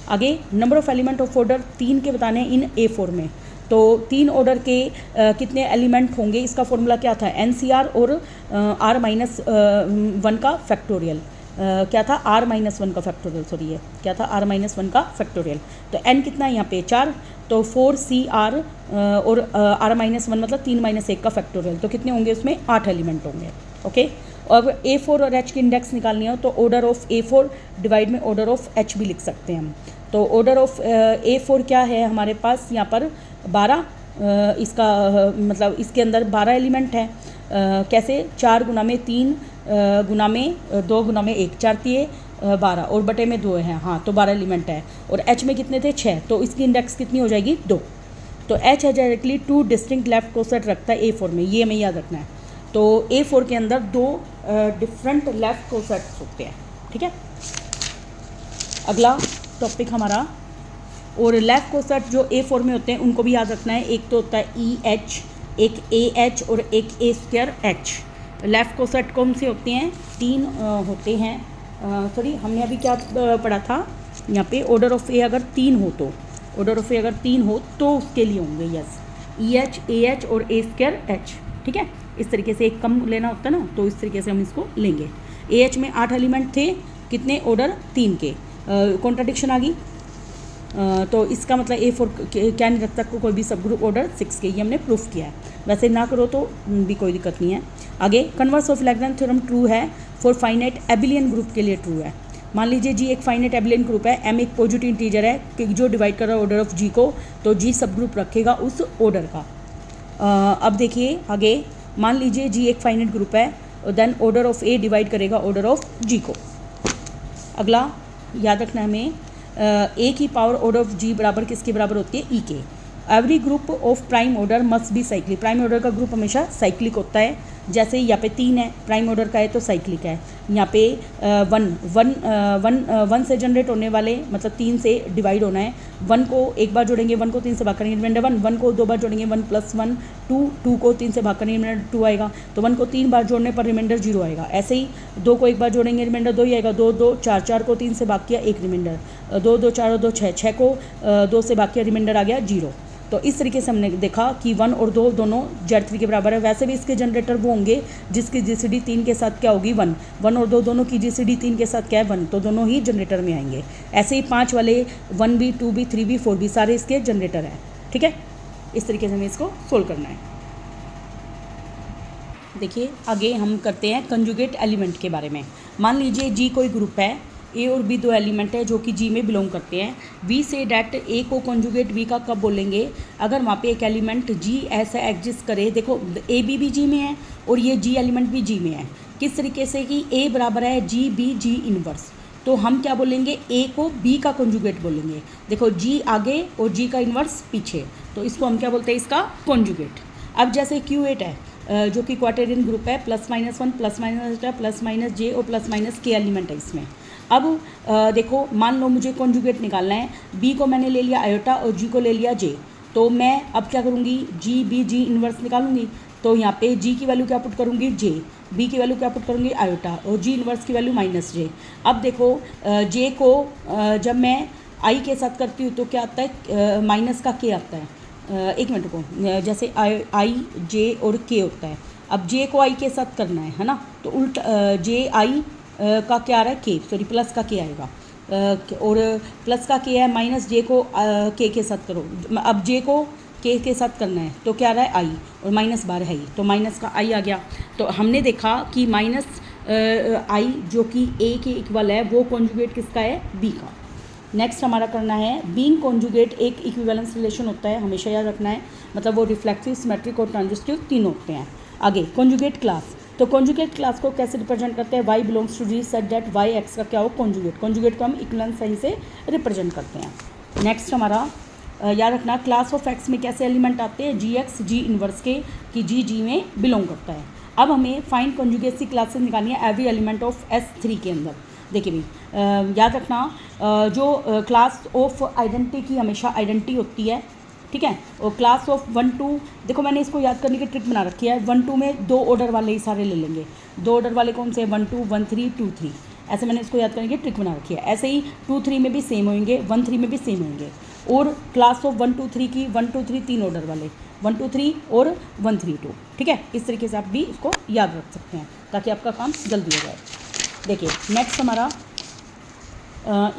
आगे number of element of order 3 के बताने इन A4 में, तो 3 ऑर्डर के कितने एलिमेंट होंगे, इसका फॉर्मूला क्या था, NCR और R-1 का फैक्टोरियल। क्या था r-1 का फैक्टोरियल, सॉरी ये क्या था r-1 का फैक्टोरियल। तो n कितना है यहाँ पे 4, तो 4cr और r-1 मतलब 3 - 1 का फैक्टोरियल, तो कितने होंगे उसमें 8 एलिमेंट होंगे। ओके, अब A4 और H की इंडेक्स निकालनी हो तो ऑर्डर ऑफ A4 डिवाइड में ऑर्डर ऑफ H भी लिख सकते हैं हम। तो ऑर्डर ऑफ A4 क्या है हमारे पास यहाँ पर 12, इसका मतलब इसके अंदर 12 एलिमेंट है। कैसे 4 गुना में 3 गुना में 2 गुना में 1, 4 तिये 12 और बटे में 2 है, हाँ तो 12 एलिमेंट है। और H में कितने थे 6, तो इसकी इंडेक्स कितनी हो जाएगी 2। तो H है डायरेक्टली 2 डिस्टिंक्ट लेफ्ट कोसेट रखता है A4 में, ये हमें याद रखना है। तो A4 के अंदर 2 डिफरेंट लेफ्ट कोसेट्स होते हैं, ठीक है। अगला टॉपिक हमारा, और लेफ्ट कोसेट जो A4 में होते हैं उनको भी याद रखना है। एक तो होता है EH, एक AH और एक A²H। लेफ्ट कोसेट कौन से होते हैं, 3 होते हैं। सॉरी हमने अभी क्या पढ़ा था यहाँ पे, ऑर्डर ऑफ A अगर 3 हो तो, ऑर्डर ऑफ A अगर 3 हो तो उसके लिए होंगे यस EH, AH और A²H, ठीक है। इस तरीके से एक कम लेना होता है ना, तो इस तरीके से हम इसको लेंगे। AH में 8 एलिमेंट थे, कितने ऑर्डर 3 के, कॉन्ट्राडिक्शन आ गई। तो इसका मतलब A4 क्या नहीं रखता कोई भी सब ग्रुप ऑर्डर 6 के, ये हमने प्रूफ किया है। वैसे ना करो तो भी कोई दिक्कत नहीं है। आगे converse of Lagrange theorem true है फॉर फाइनाइट एबिलियन ग्रुप के लिए ट्रू है। मान लीजिए जी एक फाइनाइट एबिलियन ग्रुप है, M एक पॉजिटिव इंटीजर है कि जो डिवाइड कर रहा है ऑर्डर ऑफ G को, तो G सब ग्रुप रखेगा उस ऑर्डर का। अब देखिए आगे, मान लीजिए G एक फाइनाइट ग्रुप है, then order of A divide करेगा ऑर्डर ऑफ G को। अगला याद रखना है हमें, A की पावर ऑर्डर ऑफ G बराबर किसके बराबर होती है, E के। Every group of prime order must be cyclic, prime order का ग्रुप हमेशा साइक्लिक होता है। जैसे यहाँ पे 3 है, प्राइम ऑर्डर का है तो साइक्लिक है। यहाँ पे 1 से जनरेट होने वाले मतलब 3 से डिवाइड होना है। 1 को एक बार जोड़ेंगे, 1 को 3 से भाग करेंगे रिमाइंडर 1, 1 को 2 बार जोड़ेंगे 1 + 1 2, 2 को 3 से भाग करेंगे रिमाइंडर 2 आएगा। तो 1 को 3 बार जोड़ने पर रिमाइंडर 0 आएगा। ऐसे ही 2 को एक बार जोड़ेंगे रिमाइंडर 2 ही आएगा। 2 2 4, 4 को 3 से भाग किया 1 रिमाइंडर, 2 2 4 2 6, 6 को 2 से भाग किया रिमाइंडर आ गया 0। तो इस तरीके से हमने देखा कि 1 और 2 दोनों Z3 के बराबर है। वैसे भी इसके जनरेटर वो होंगे जिसकी GCD 3 के साथ क्या होगी 1, 1 और 2 दोनों की GCD 3 के साथ क्या है 1, तो दोनों ही जनरेटर में आएंगे। ऐसे ही 5 वाले 1B 2B 3B 4B सारे इसके जनरेटर हैं, ठीक है। इस तरीके से हमें इसको सोल्व करना है। देखिए आगे हम करते हैं कंजुगेट एलिमेंट के बारे में। मान लीजिए G कोई ग्रुप है, A और B 2 एलिमेंट है जो कि G में बिलोंग करते हैं। वी से डैट A को कंजुगेट B का कब बोलेंगे, अगर वहाँ पे एक एलिमेंट G ऐसा एग्जिस्ट करे। देखो A B भी G में है और ये G एलिमेंट भी G में है। किस तरीके से कि A बराबर है G B G इनवर्स, तो हम क्या बोलेंगे A को B का कंजुगेट बोलेंगे। देखो G आगे और G का इनवर्स पीछे, तो इसको हम क्या बोलते हैं, इसका कंजुगेट। अब जैसे Q8 है जो कि क्वाड्रेटिक ग्रुप है, +-1 +-, +-J और +-K एलिमेंट है इसमें। अब देखो मान लो मुझे कॉन्जुगेट निकालना है, B को मैंने ले लिया आयोटा और G को ले लिया J, तो मैं अब क्या करूँगी G B G इनवर्स निकालूंगी। तो यहाँ पे G की वैल्यू क्या पुट करूँगी J, B की वैल्यू क्या पुट करूँगी आयोटा और G इनवर्स की वैल्यू -J। अब देखो J को जब मैं I के साथ करती हूँ तो क्या आता है माइनस का K आता है। एक मिनट को, जैसे I J और K होता है। अब J को I के साथ करना है ना, तो उल्टा J I का क्या आ रहा है K, सॉरी प्लस का K आएगा और प्लस का K है, -J को K के साथ करो। अब J को K के साथ करना है तो क्या आ रहा है I और -12 है ही, तो माइनस का I आ गया। तो हमने देखा कि -I जो कि A के इक्वल है वो कॉन्जुगेट किसका है, B का। नेक्स्ट हमारा करना है बीइंग कॉन्जुगेट, एक इक्विवेलेंस रिलेशन होता है, हमेशा याद रखना है, मतलब वो रिफ्लेक्सिव, सिमेट्रिक और ट्रांजिस्टिव तीन होते हैं। आगे कॉन्जुगेट क्लास, तो कॉन्जुगेट क्लास को कैसे रिप्रेजेंट करते हैं, y belongs to G such that y x का क्या हो कॉन्जुगेट, कॉन्जुगेट को हम इक्विवेलेंस सही से रिप्रेजेंट करते हैं। नेक्स्ट हमारा याद रखना क्लास ऑफ x में कैसे एलिमेंट आते हैं, Gx G इनवर्स के, कि G में बिलोंग करता है। अब हमें फाइंड कॉन्जुगेसी क्लासेस निकालनी है एवरी एलिमेंट ऑफ S3 के अंदर। देखिए भाई याद रखना जो क्लास ऑफ आइडेंटिटी की हमेशा आइडेंटिटी होती है, ठीक है, और क्लास ऑफ 1 2, देखो मैंने इसको याद करने की ट्रिक बना रखी है। 1 2 में 2 ऑर्डर वाले ही सारे ले लेंगे, 2 ऑर्डर वाले कौन से 1 2 1 3 2 3, ऐसे मैंने इसको याद करने की ट्रिक बना रखी है। ऐसे ही 2 3 में भी सेम होंगे, 1 3 में भी सेम होंगे। और क्लास ऑफ 1 2 3 की 1 2 3 3 ऑर्डर वाले 1 2 3 और 1 3 2, ठीक है। इस तरीके से आप भी इसको याद रख सकते हैं ताकि आपका काम जल्दी हो जाए। देखिए नेक्स्ट हमारा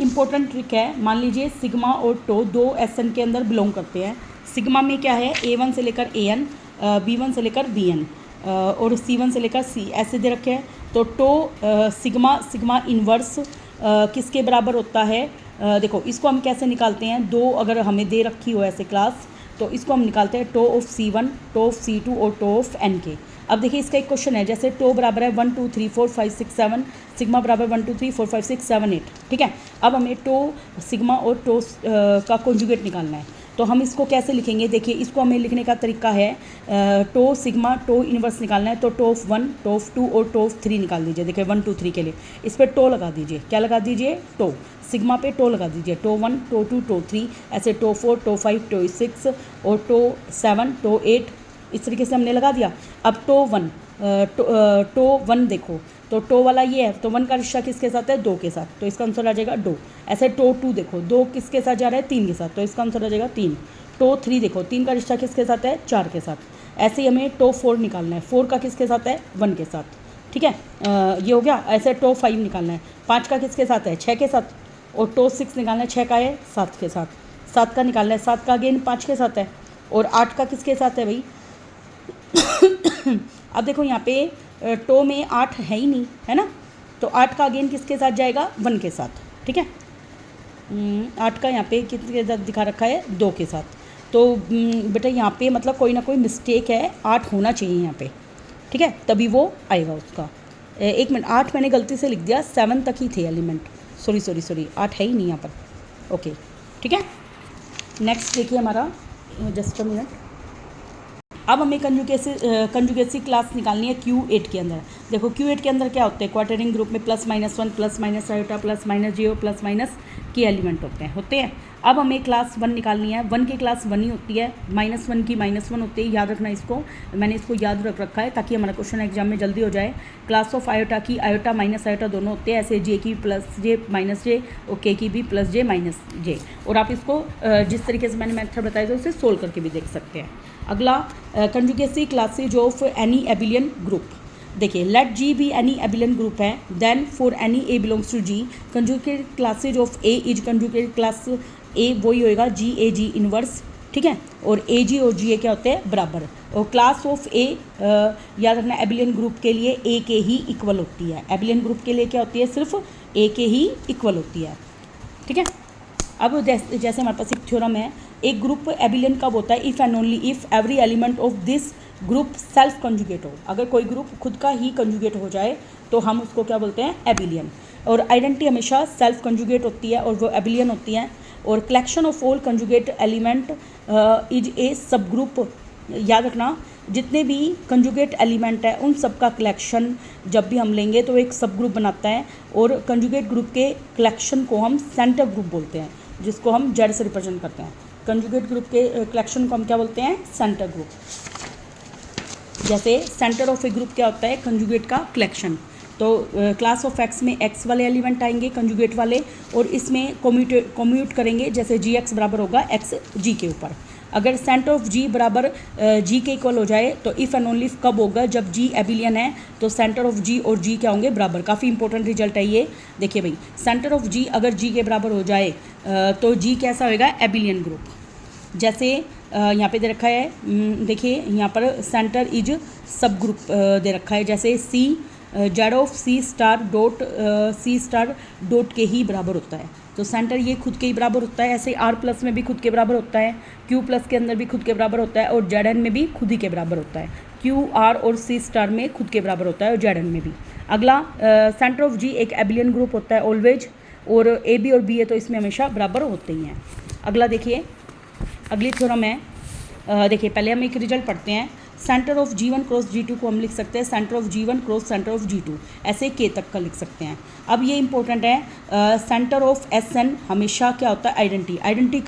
इम्पोर्टेंट ट्रिक है। मान लीजिए सिग्मा और टो दो एस एन के अंदर बिलोंग करते हैं। सिग्मा में क्या है, A1 से लेकर AN, B1 से लेकर BN और C1 से लेकर C ऐसे दे रखे हैं। तो टो सिग्मा इन्वर्स किसके बराबर होता है, देखो इसको हम कैसे निकालते हैं। दो अगर हमें दे रखी हो ऐसे क्लास, तो इसको हम निकालते हैं to of C1, to of C2 और टो ऑफ N के। अब देखिए इसका एक क्वेश्चन है, जैसे टो बराबर है 1 2 3 4 5 6 7, सिग्मा बराबर 1 2 3 4 5 6 7 8, ठीक है। अब हमें टो सिग्मा और टो का कॉन्जुगेट निकालना है। तो हम इसको कैसे लिखेंगे, देखिए इसको हमें लिखने का तरीका है, टो सिग्मा टो इनवर्स निकालना है तो टो ऑफ 1, टो ऑफ 2 और टो ऑफ 3 निकाल दीजिए। देखिए 1 2 3 के लिए इस पर टो लगा दीजिए। क्या लगा दीजिए, टो। सिग्मा पे टो लगा दीजिए, टो 1 टो 2 टो 3, ऐसे टो 4 टो 5 टो 6 और टो 7 टो 8, इस तरीके से हमने लगा दिया। अब टो 1 टो 1 देखो, तो टो वाला ये है, तो 1 का रिश्ता किसके साथ है, 2 के साथ, तो इसका आंसर आ जाएगा 2। ऐसे टो 2 देखो, 2 किसके साथ जा रहा है, 3 के साथ, तो इसका आंसर आ जाएगा 3। टो 3 देखो, 3 का रिश्ता किसके साथ है, 4 के साथ। ऐसे ही हमें टो 4 निकालना है, 4 का किसके साथ है, 1 के साथ, ठीक है। ये हो गया। ऐसे टो 5 निकालना है, 5 का किसके साथ है, 6 के साथ। और टो 6 निकालना है, 6 का है 7 के साथ, 7 का निकालना है, 7 का अगेन 5 के साथ है। और 8 का किसके साथ है भाई अब देखो यहाँ पे टो में 8 है ही नहीं, है ना, तो 8 का अगेन किसके साथ जाएगा, 1 के साथ, ठीक है। 8 का यहाँ पे किसके साथ दिखा रखा है, 2 के साथ। तो बेटा यहाँ पे मतलब कोई ना कोई मिस्टेक है, 8 होना चाहिए यहाँ पे, ठीक है, तभी वो आएगा उसका। एक मिनट, 8 मैंने गलती से लिख दिया, 7 तक ही थे एलिमेंट, सॉरी 8 है ही नहीं यहाँ पर, ओके, ठीक है। नेक्स्ट देखिए हमारा, जस्ट अ मिनट। अब हमें कंजुगेसी क्लास निकालनी है Q8 के अंदर। देखो Q8 के अंदर क्या होते हैं, क्वार्टरिंग ग्रुप में +-1 +- आयोटा +-0 + के एलिमेंट होते हैं। अब हमें क्लास 1 निकालनी है। 1 की क्लास 1 ही होती है, -1 की -1 होती है, याद रखना इसको, मैंने इसको याद रख रखा है ताकि हमारा क्वेश्चन एग्जाम में जल्दी हो जाए। क्लास ऑफ आयोटा की आयोटा माइनस आयोटा दोनों होते हैं, ऐसे J की +J -J और K की भी +J -J। और आप इसको जिस तरीके से मैंने मेथड बताया था उसे सोल्व करके भी देख सकते हैं। अगला conjugacy classes of any abelian group. देखिए लेट G भी एनी एबिलियन ग्रुप है, then for any A belongs to G conjugate classes of A is conjugate class A वही होएगा GAG इनवर्स, ठीक है। और AG और GA क्या होते हैं, बराबर। और क्लास ऑफ A याद रखना एबिलियन ग्रुप के लिए A के ही इक्वल होती है। एबिलियन ग्रुप के लिए क्या होती है, सिर्फ A के ही इक्वल होती है, ठीक है। अब जैसे हमारे पास एक थ्योरम है, एक ग्रुप एबिलियन कब होता है, if and only if every element of this group self conjugate हो। अगर कोई ग्रुप खुद का ही कंजुगेट हो जाए तो हम उसको क्या बोलते हैं, एबिलियन। और आइडेंटिटी हमेशा सेल्फ कंजुगेट होती है और वो एबिलियन होती है। और collection of all conjugate element is a सब ग्रुप। याद रखना जितने भी कंजुगेट एलिमेंट है उन सब का कलेक्शन जब भी हम लेंगे तो एक सब ग्रुप बनाता है। और कंजुगेट ग्रुप के कलेक्शन को हम सेंटर ग्रुप बोलते हैं, जिसको हम जेड से रिप्रेजेंट करते हैं। कंजुगेट ग्रुप के कलेक्शन को हम क्या बोलते हैं, सेंटर ग्रुप। जैसे सेंटर ऑफ ए ग्रुप क्या होता है, कंजुगेट का कलेक्शन। तो क्लास ऑफ एक्स में एक्स वाले एलिमेंट आएंगे कंजुगेट वाले, और इसमें कम्यूट करेंगे, जैसे जी एक्स बराबर होगा एक्स जी के ऊपर। अगर सेंटर ऑफ जी बराबर जी के इक्वल हो जाए तो इफ़ एंड ओनली कब होगा, जब जी एबिलियन है तो सेंटर ऑफ जी और जी क्या होंगे, बराबर। काफ़ी इंपॉर्टेंट रिजल्ट है ये। देखिए भाई सेंटर ऑफ जी अगर जी के बराबर हो जाए तो जी कैसा होएगा, एबिलियन ग्रुप। जैसे यहाँ पे दे रखा है, देखिए यहाँ पर सेंटर इज सब ग्रुप दे रखा है, जैसे C Z of C star dot के ही बराबर होता है, तो सेंटर ये खुद के ही बराबर होता है। ऐसे आर प्लस में भी खुद के बराबर होता है, क्यू प्लस के अंदर भी खुद के बराबर होता है, और जेड एन में भी खुद ही के बराबर होता है। क्यू आर और सी स्टार में खुद के बराबर होता है और जेड एन में भी। अगला सेंटर ऑफ जी एक एबिलियन ग्रुप होता है ऑलवेज, और ए बी और बी है तो इसमें हमेशा बराबर होते ही हैं। अगला देखिए, अगली थ्योरम है, देखिए पहले हम एक रिजल्ट पढ़ते हैं। Centre of G1 cross G2 को हम लिख सकते हैं centre of G1 cross centre of G2, ऐसे K तक का लिख सकते हैं। अब ये इंपॉर्टेंट है, सेंटर ऑफ SN हमेशा क्या होता है, आइडेंटिटी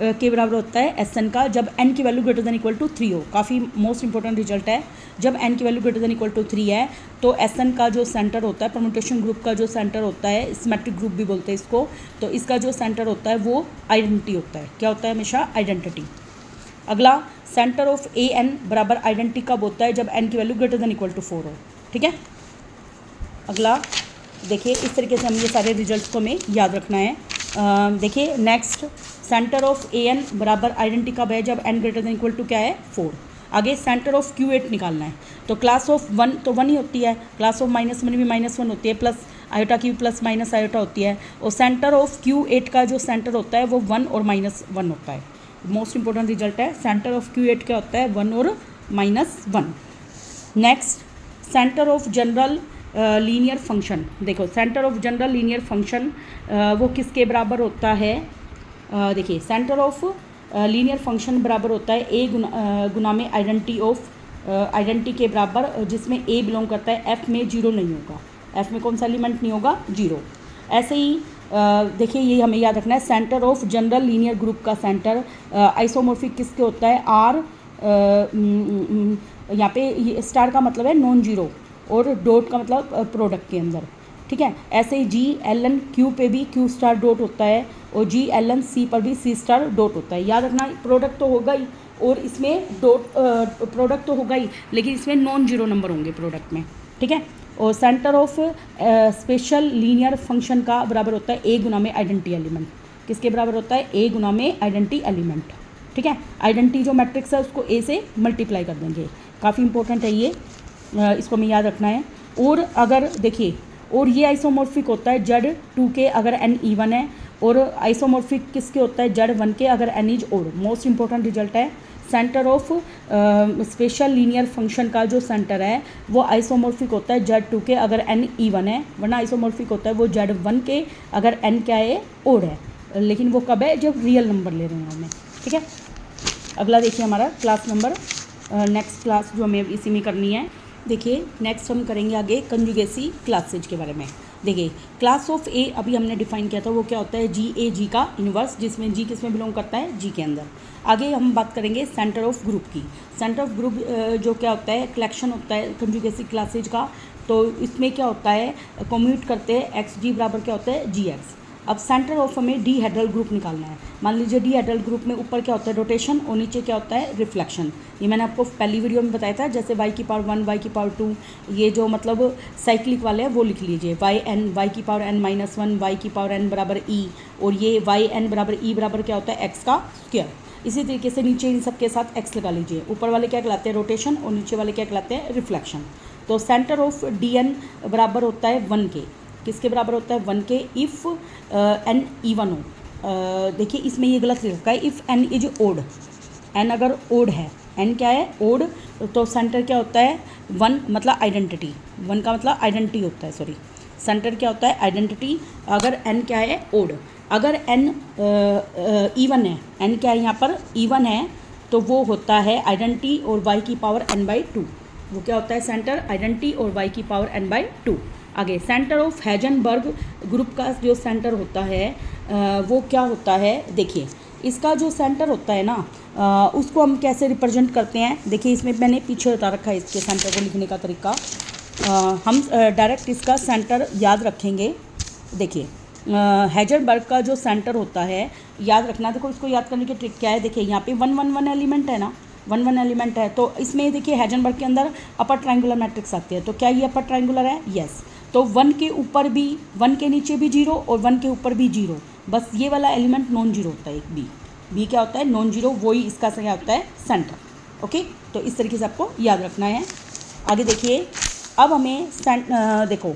के बराबर होता है SN का, जब n की value greater than equal to 3 हो। काफ़ी मोस्ट इंपॉर्टेंट रिजल्ट है, जब n की value greater than equal to 3 है तो SN का जो सेंटर होता है, परम्यूटेशन ग्रुप का जो सेंटर होता है, सिमेट्रिक ग्रुप भी बोलते हैं इसको, तो इसका जो सेंटर होता है वो आइडेंटिटी होता है। क्या होता है, हमेशा आइडेंटिटी। अगला सेंटर ऑफ AN बराबर आइडेंटिटी कब होता है, जब n की value greater than equal to 4 हो, ठीक है। अगला देखिए इस तरीके से हम ये सारे रिजल्ट्स को हमें याद रखना है। देखिए next, center of A N बराबर आइडेंटिटी कब है, जब N greater than equal to क्या है 4। आगे सेंटर ऑफ Q8 निकालना है, तो क्लास ऑफ 1 तो 1 ही होती है, क्लास ऑफ -1 भी -1 होती है, प्लस आयोटा की प्लस माइनस आयोटा होती है, और सेंटर ऑफ Q8 का जो सेंटर होता है वो 1 और -1 होता है। मोस्ट इंपॉर्टेंट रिजल्ट है, सेंटर ऑफ Q8 क्या होता है 1 और -1। Next, center of general linear function, देखो center of general linear function वो किसके बराबर होता है, देखिए सेंटर ऑफ लीनियर फंक्शन बराबर होता है ए गुना में आइडेंटिटी ऑफ आइडेंटिटी के बराबर, जिसमें ए बिलोंग करता है एफ में 0 नहीं होगा, एफ में कौन सा एलिमेंट नहीं होगा 0। ऐसे ही देखिए ये हमें याद रखना है, center of general linear group का सेंटर आइसोमॉर्फिक किसके होता है आर, यहाँ पे स्टार का मतलब है नॉन जीरो और डॉट का मतलब प्रोडक्ट के अंदर, ठीक है। ऐसे ही जी एल एन क्यू पे भी क्यू स्टार डॉट होता है और जी एल एन सी पर भी सी स्टार डॉट होता है। याद रखना प्रोडक्ट तो होगा ही और इसमें डॉट प्रोडक्ट तो होगा ही, लेकिन इसमें नॉन जीरो नंबर होंगे प्रोडक्ट में, ठीक है। और centre of special linear function का बराबर होता है ए गुना में आइडेंटिटी एलिमेंट, किसके बराबर होता है ए गुना में आइडेंटिटी एलिमेंट, ठीक है। आइडेंटिटी जो मैट्रिक्स है उसको ए से मल्टीप्लाई कर देंगे, काफ़ी इंपॉर्टेंट है ये, इसको हमें याद रखना है। और अगर देखिए, और ये आइसोमॉर्फिक होता है जेड 2 के अगर एन इवन है, और आइसोमॉर्फिक किसके होता है जेड 1 के अगर N is odd. Most important result है, center of special linear function का जो सेंटर है वो आइसोमॉर्फिक होता है जेड 2 के अगर एन इवन है, वरना आइसोमॉर्फिक होता है वो जेड 1 के अगर एन क्या है ओड है, लेकिन वो कब है जब रियल नंबर ले रहे हैं हमें, ठीक है। अगला देखिए हमारा क्लास नंबर, नेक्स्ट क्लास जो हमें इसी में करनी है। देखिए नेक्स्ट हम करेंगे आगे कंजुगेसी क्लासेज के बारे में। देखिए क्लास ऑफ ए अभी हमने डिफाइन किया था, वो क्या होता है जी ए जी का इन्वर्स, जिसमें जी किस में बिलोंग करता है जी के अंदर। आगे हम बात करेंगे सेंटर ऑफ ग्रुप की। सेंटर ऑफ ग्रुप जो क्या होता है कलेक्शन होता है कंजुगेसी क्लासेज का, तो इसमें क्या होता है कम्यूट करते हैं एक्स जी बराबर क्या होता है जी एक्स। अब सेंटर ऑफ हमें डी हेड्रल ग्रुप निकालना है। मान लीजिए डी हेड्रल ग्रुप में ऊपर क्या होता है रोटेशन और नीचे क्या होता है रिफ्लेक्शन। ये मैंने आपको पहली वीडियो में बताया था, जैसे y की पावर 1 y की पावर 2, ये जो मतलब साइक्लिक वाले हैं वो लिख लीजिए y की पावर n माइनस 1 y की पावर n बराबर e, और ये yn बराबर e बराबर क्या होता है x का स्क्वायर। इसी तरीके से नीचे इन सब के साथ x लगा लीजिए, ऊपर वाले क्या कहलाते हैं रोटेशन और नीचे वाले क्या कहलाते हैं रिफ्लेक्शन। तो सेंटर ऑफ डी एन बराबर होता है 1 के, किसके बराबर होता है 1 के इफ़ एन इवन हो। देखिए इसमें ये गलत लिख रखा है, if N is odd, N अगर ओड है, एन क्या है ओड, तो सेंटर क्या होता है 1 मतलब आइडेंटिटी, 1 का मतलब आइडेंटिटी होता है, सॉरी सेंटर क्या होता है आइडेंटिटी अगर एन क्या है ओड। अगर एन इवन है, एन क्या है यहाँ पर इवन है, तो वो होता है आइडेंटिटी और y की पावर n/2, वो क्या होता है सेंटर आइडेंटिटी और y की पावर n/2। आगे सेंटर ऑफ हेजनबर्ग ग्रुप का जो सेंटर होता है वो क्या होता है, देखिए इसका जो सेंटर होता है ना उसको हम कैसे रिप्रेजेंट करते हैं। देखिए इसमें मैंने पीछे बता रखा है इसके सेंटर को लिखने का तरीका, हम डायरेक्ट इसका सेंटर याद रखेंगे। देखिए हेजनबर्ग का जो सेंटर होता है याद रखना, देखो इसको याद करने की ट्रिक क्या है, देखिए यहाँ पे 1 1 1 एलिमेंट है ना, 1 1 एलिमेंट है, तो इसमें देखिए हेजनबर्ग के अंदर अपर ट्रायंगुलर मैट्रिक्स आती है, तो क्या ये अपर ट्रायंगुलर है, यस। तो 1 के ऊपर भी 1 के नीचे भी 0 और 1 के ऊपर भी 0, बस ये वाला एलिमेंट नॉन जीरो होता है, एक बी क्या होता है नॉन जीरो, वही इसका क्या होता है सेंटर। ओके, तो इस तरीके से आपको याद रखना है। आगे देखिए अब हमें देखो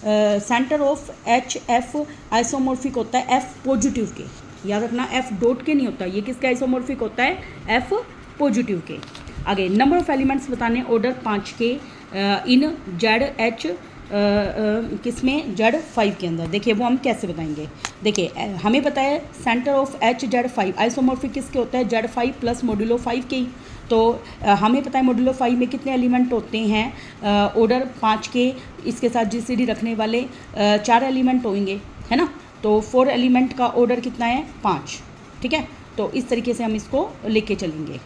center of H F isomorphic होता है एफ पॉजिटिव के, याद रखना एफ डॉट के नहीं होता, ये किसके आइसोमॉर्फिक होता है एफ पॉजिटिव के। आगे नंबर ऑफ एलिमेंट्स बताने ऑर्डर 5 के इन जेड एच किसमें जेड 5 के अंदर। देखिए वो हम कैसे बताएंगे, देखिए हमें पता है center of H Z 5 isomorphic किसके होता है जेड 5 प्लस मॉड्यूलो 5 के ही, तो हमें पता है मॉड्यूलो 5 में कितने एलिमेंट होते हैं ऑर्डर 5 के, इसके साथ जीसीडी रखने वाले 4 एलिमेंट होंगे, है ना। तो 4 एलिमेंट का ऑर्डर कितना है 5, ठीक है। तो इस तरीके से हम इसको लेके चलेंगे,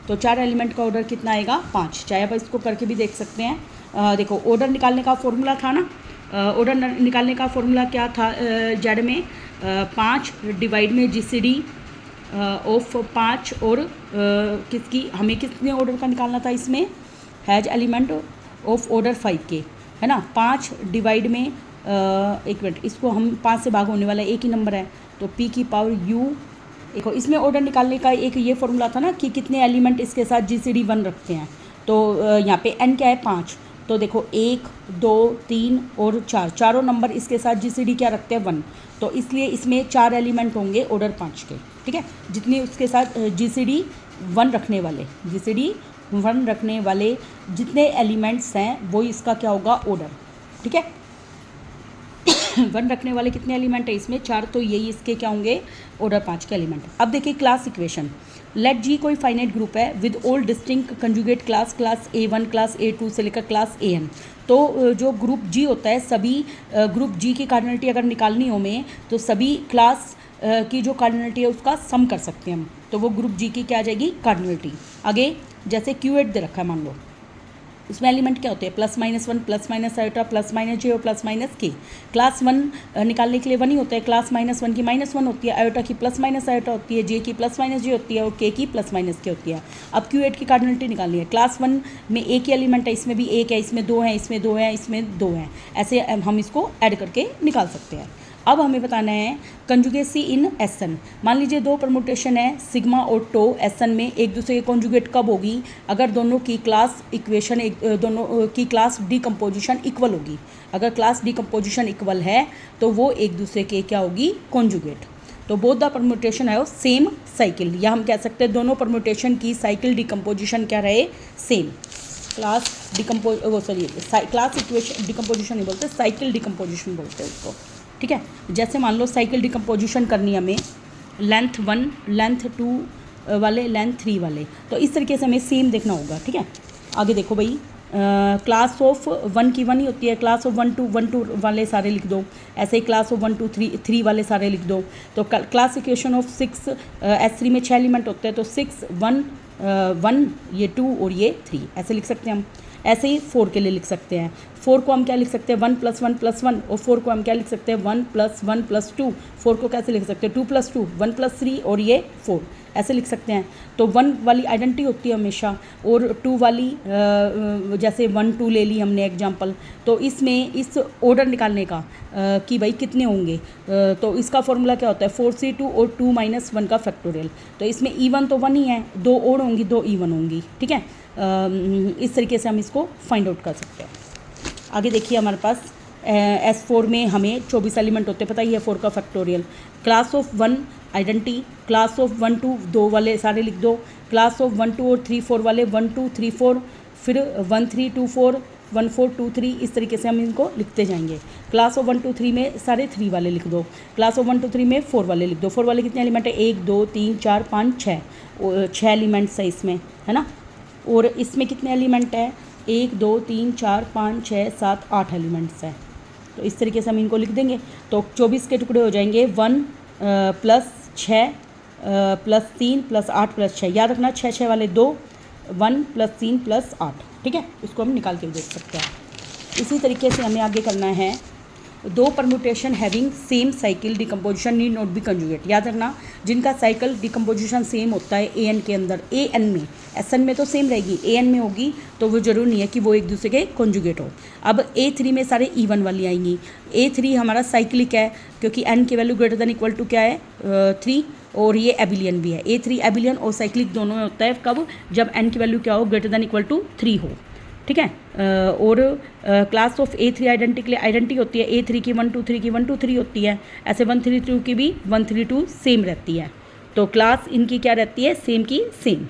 तो 4 एलिमेंट का ऑर्डर कितना आएगा 5, चाहे आप इसको करके भी देख सकते हैं। देखो ऑर्डर निकालने का फॉर्मूला था ना, ऑर्डर निकालने का फॉर्मूला क्या था जेड में 5 डिवाइड में जीसीडी ऑफ 5 और किसकी हमें कितने ऑर्डर का निकालना था, इसमें हैज एलिमेंट ऑफ ऑर्डर 5 के, है ना। 5 डिवाइड में एक मिनट, इसको हम 5 से भाग होने वाला एक ही नंबर है, तो p की पावर u। देखो इसमें ऑर्डर निकालने का एक ये फॉर्मूला था ना कि कितने एलिमेंट इसके साथ GCD 1 रखते हैं। तो यहाँ पे n क्या है 5, तो देखो 1 2 3 और 4, चारों नंबर इसके साथ GCD क्या रखते हैं 1, तो इसलिए इसमें 4 एलिमेंट होंगे ऑर्डर 5 के। ठीक है, जितने उसके साथ GCD 1 रखने वाले जितने एलिमेंट्स हैं वो इसका क्या होगा ऑर्डर। ठीक है, 1 रखने वाले कितने एलिमेंट है इसमें 4, तो यही इसके क्या होंगे ऑर्डर 5 के एलिमेंट। अब देखिए क्लास इक्वेशन, लेट जी कोई फाइनाइट ग्रुप है with all distinct conjugate class A1 class A2 से लेकर क्लास AN। तो जो ग्रुप जी होता है, सभी ग्रुप जी की कार्डिनलिटी अगर निकालनी हो में, तो सभी क्लास की जो कार्डिनलिटी है उसका सम कर सकते हैं हम, तो वो ग्रुप जी की क्या आ जाएगी कार्डिनलिटी। आगे जैसे Q8 दे रखा है मान लो, इसमें एलिमेंट क्या होते हैं +-1 +-i +-j और +-k। क्लास 1 निकालने के लिए 1 ही होता है, क्लास -1 की -1 होती है, आयोटा की +-i होती है, j की +-j होती है और k की +-k होती है। अब Q8 की कार्डिनलिटी निकालनी है, क्लास 1 में एक ही एलिमेंट है, इसमें भी एक है, इसमें 2 है, इसमें 2 है, इसमें 2 हैं, ऐसे हम इसको ऐड करके निकाल सकते हैं। अब हमें बताना है कंजुगेसी इन SN। मान लीजिए 2 परमुटेशन है सिग्मा और टो SN में, एक दूसरे के कॉन्जुगेट कब होगी, अगर दोनों की क्लास इक्वेशन दोनों की क्लास डिकम्पोजिशन इक्वल होगी। अगर क्लास डिकम्पोजिशन इक्वल है तो वो एक दूसरे के क्या होगी कॉन्जुगेट। तो बोथ द परमुटेशन है सेम साइकिल, या हम कह सकते हैं दोनों परमुटेशन की साइकिल डिकम्पोजिशन क्या रहे same. Class class equation decomposition नहीं बोलते, साइकिल डिकम्पोजिशन बोलते हैं उसको। ठीक है, जैसे मान लो साइकिल डिकम्पोजिशन करनी है हमें लेंथ 1 लेंथ 2 वाले लेंथ 3 वाले, तो इस तरीके से हमें सेम देखना होगा। ठीक है, आगे देखो भाई, क्लास ऑफ 1 की 1 ही होती है, क्लास ऑफ 1 2 वाले सारे लिख दो, ऐसे ही क्लास ऑफ 1 2 3 वाले सारे लिख दो। तो क्लास इक्वेशन ऑफ 6 S3 में 6 एलिमेंट होते हैं, तो 6 1 1 ये 2 और ये 3 ऐसे लिख सकते हैं हम। ऐसे ही 4 के लिए लिख सकते हैं, 4 को हम क्या लिख सकते हैं 1 + 1 + 1, और 4 को हम क्या लिख सकते हैं 1 + 1 + 2। 4 को कैसे लिख सकते हैं 2 + 2 1 + 3 और ये 4 ऐसे लिख सकते हैं। तो 1 वाली आइडेंटिटी होती है हमेशा, और 2 वाली जैसे 1 2 ले ली हमने एग्जांपल, तो इसमें इस ऑर्डर निकालने का कि भाई कितने होंगे, तो इसका फॉर्मूला क्या होता है 4c2 और 2 - 1 का फैक्टोरियल। तो इसमें even तो 1 ही है, 2 और होंगी 2 even होंगी। ठीक है, इस तरीके से हम इसको फाइंड आउट कर सकते हैं। आगे देखिए हमारे पास S4 में हमें 24 एलिमेंट होते हैं, पता ही है 4 का factorial. Class of 1 identity, class of 1 2 2 वाले सारे लिख दो, क्लास ऑफ 1 2 और 3 4 वाले 1 2 3 4, फिर 1 3 2 4 1 4 2 3, इस तरीके से हम इनको लिखते जाएंगे। क्लास ऑफ 1 2 3 में सारे 3 वाले लिख दो, क्लास ऑफ 1 2 3 में 4 वाले लिख दो। 4 वाले कितने एलिमेंट है 1 2 3 4 5 6 एलिमेंट्स है इसमें, है ना। और इसमें कितने एलिमेंट है 1 2 3 4 5 6 7 8 एलिमेंट्स है। तो इस तरीके से हम इनको लिख देंगे, तो 24 के टुकड़े हो जाएंगे 1 + 6 + 3 + 8 + 6, याद रखना 6 6 वाले 2, 1 + 3 + 8। ठीक है, इसको हम निकाल के देख सकते हैं। इसी तरीके से हमें आगे करना है 2 permutation having same cycle decomposition need not be conjugate. याद रखना जिनका साइकिल डिकम्पोजिशन सेम होता है AN के अंदर, AN में, SN में तो सेम रहेगी, AN में होगी तो वो जरूर नहीं है कि वो एक दूसरे के कंजुगेट हो। अब A3 में सारे even वाली आएंगी। A3 हमारा साइक्लिक है क्योंकि n की वैल्यू > क्या है 3, और ये एबिलियन भी है। A3 एबिलियन और साइक्लिक दोनों में होता है, कब, जब n की वैल्यू क्या हो > 3 हो। ठीक है, और क्लास ऑफ A3 आइडेंटिटी होती है, A3 की 1 2 3 की 1 2 3 होती है, ऐसे 1 3 2 की भी 1 3 2 सेम रहती है। तो क्लास इनकी क्या रहती है सेम की सेम।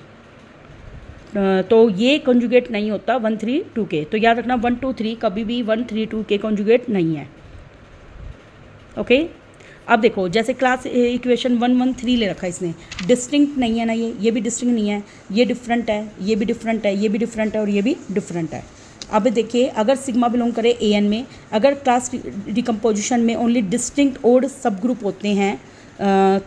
तो ये कॉन्जुगेट नहीं होता 1 3 2 के, तो याद रखना 1 2 3 कभी भी 1 3 2 के कॉन्जुगेट नहीं है। ओके, अब देखो जैसे क्लास इक्वेशन 1 1 3 ले रखा है इसने, डिस्टिंक्ट नहीं है ना, ये भी डिस्टिंक्ट नहीं है, ये डिफरेंट है, ये भी डिफरेंट है, ये भी डिफरेंट है और ये भी डिफरेंट है। अब देखिए अगर सिग्मा बिलोंग करे AN में, अगर क्लास डिकम्पोजिशन में ओनली डिस्टिंक्ट और सब ग्रुप होते हैं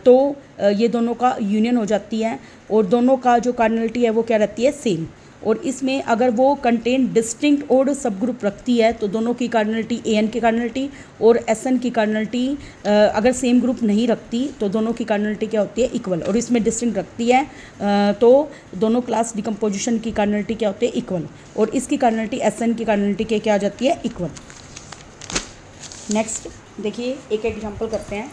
तो ये दोनों का यूनियन हो जाती है और दोनों का जो कार्डिनलिटी है वो क्या रहती है सेम। और इसमें अगर वो कंटेन डिस्टिंक्ट और सब ग्रुप रखती है तो दोनों की कार्डिनलिटी AN की कार्डिनलिटी और SN की कार्डिनलिटी अगर सेम ग्रुप नहीं रखती तो दोनों की कार्डिनलिटी क्या होती है इक्वल, और इसमें डिस्टिंक्ट रखती है तो दोनों क्लास डिकम्पोजिशन की कार्डिनलिटी क्या होती है इक्वल, और इसकी कार्डिनलिटी SN की कार्डिनलिटी के क्या आ जाती है इक्वल। नेक्स्ट देखिए एक एग्जांपल करते हैं।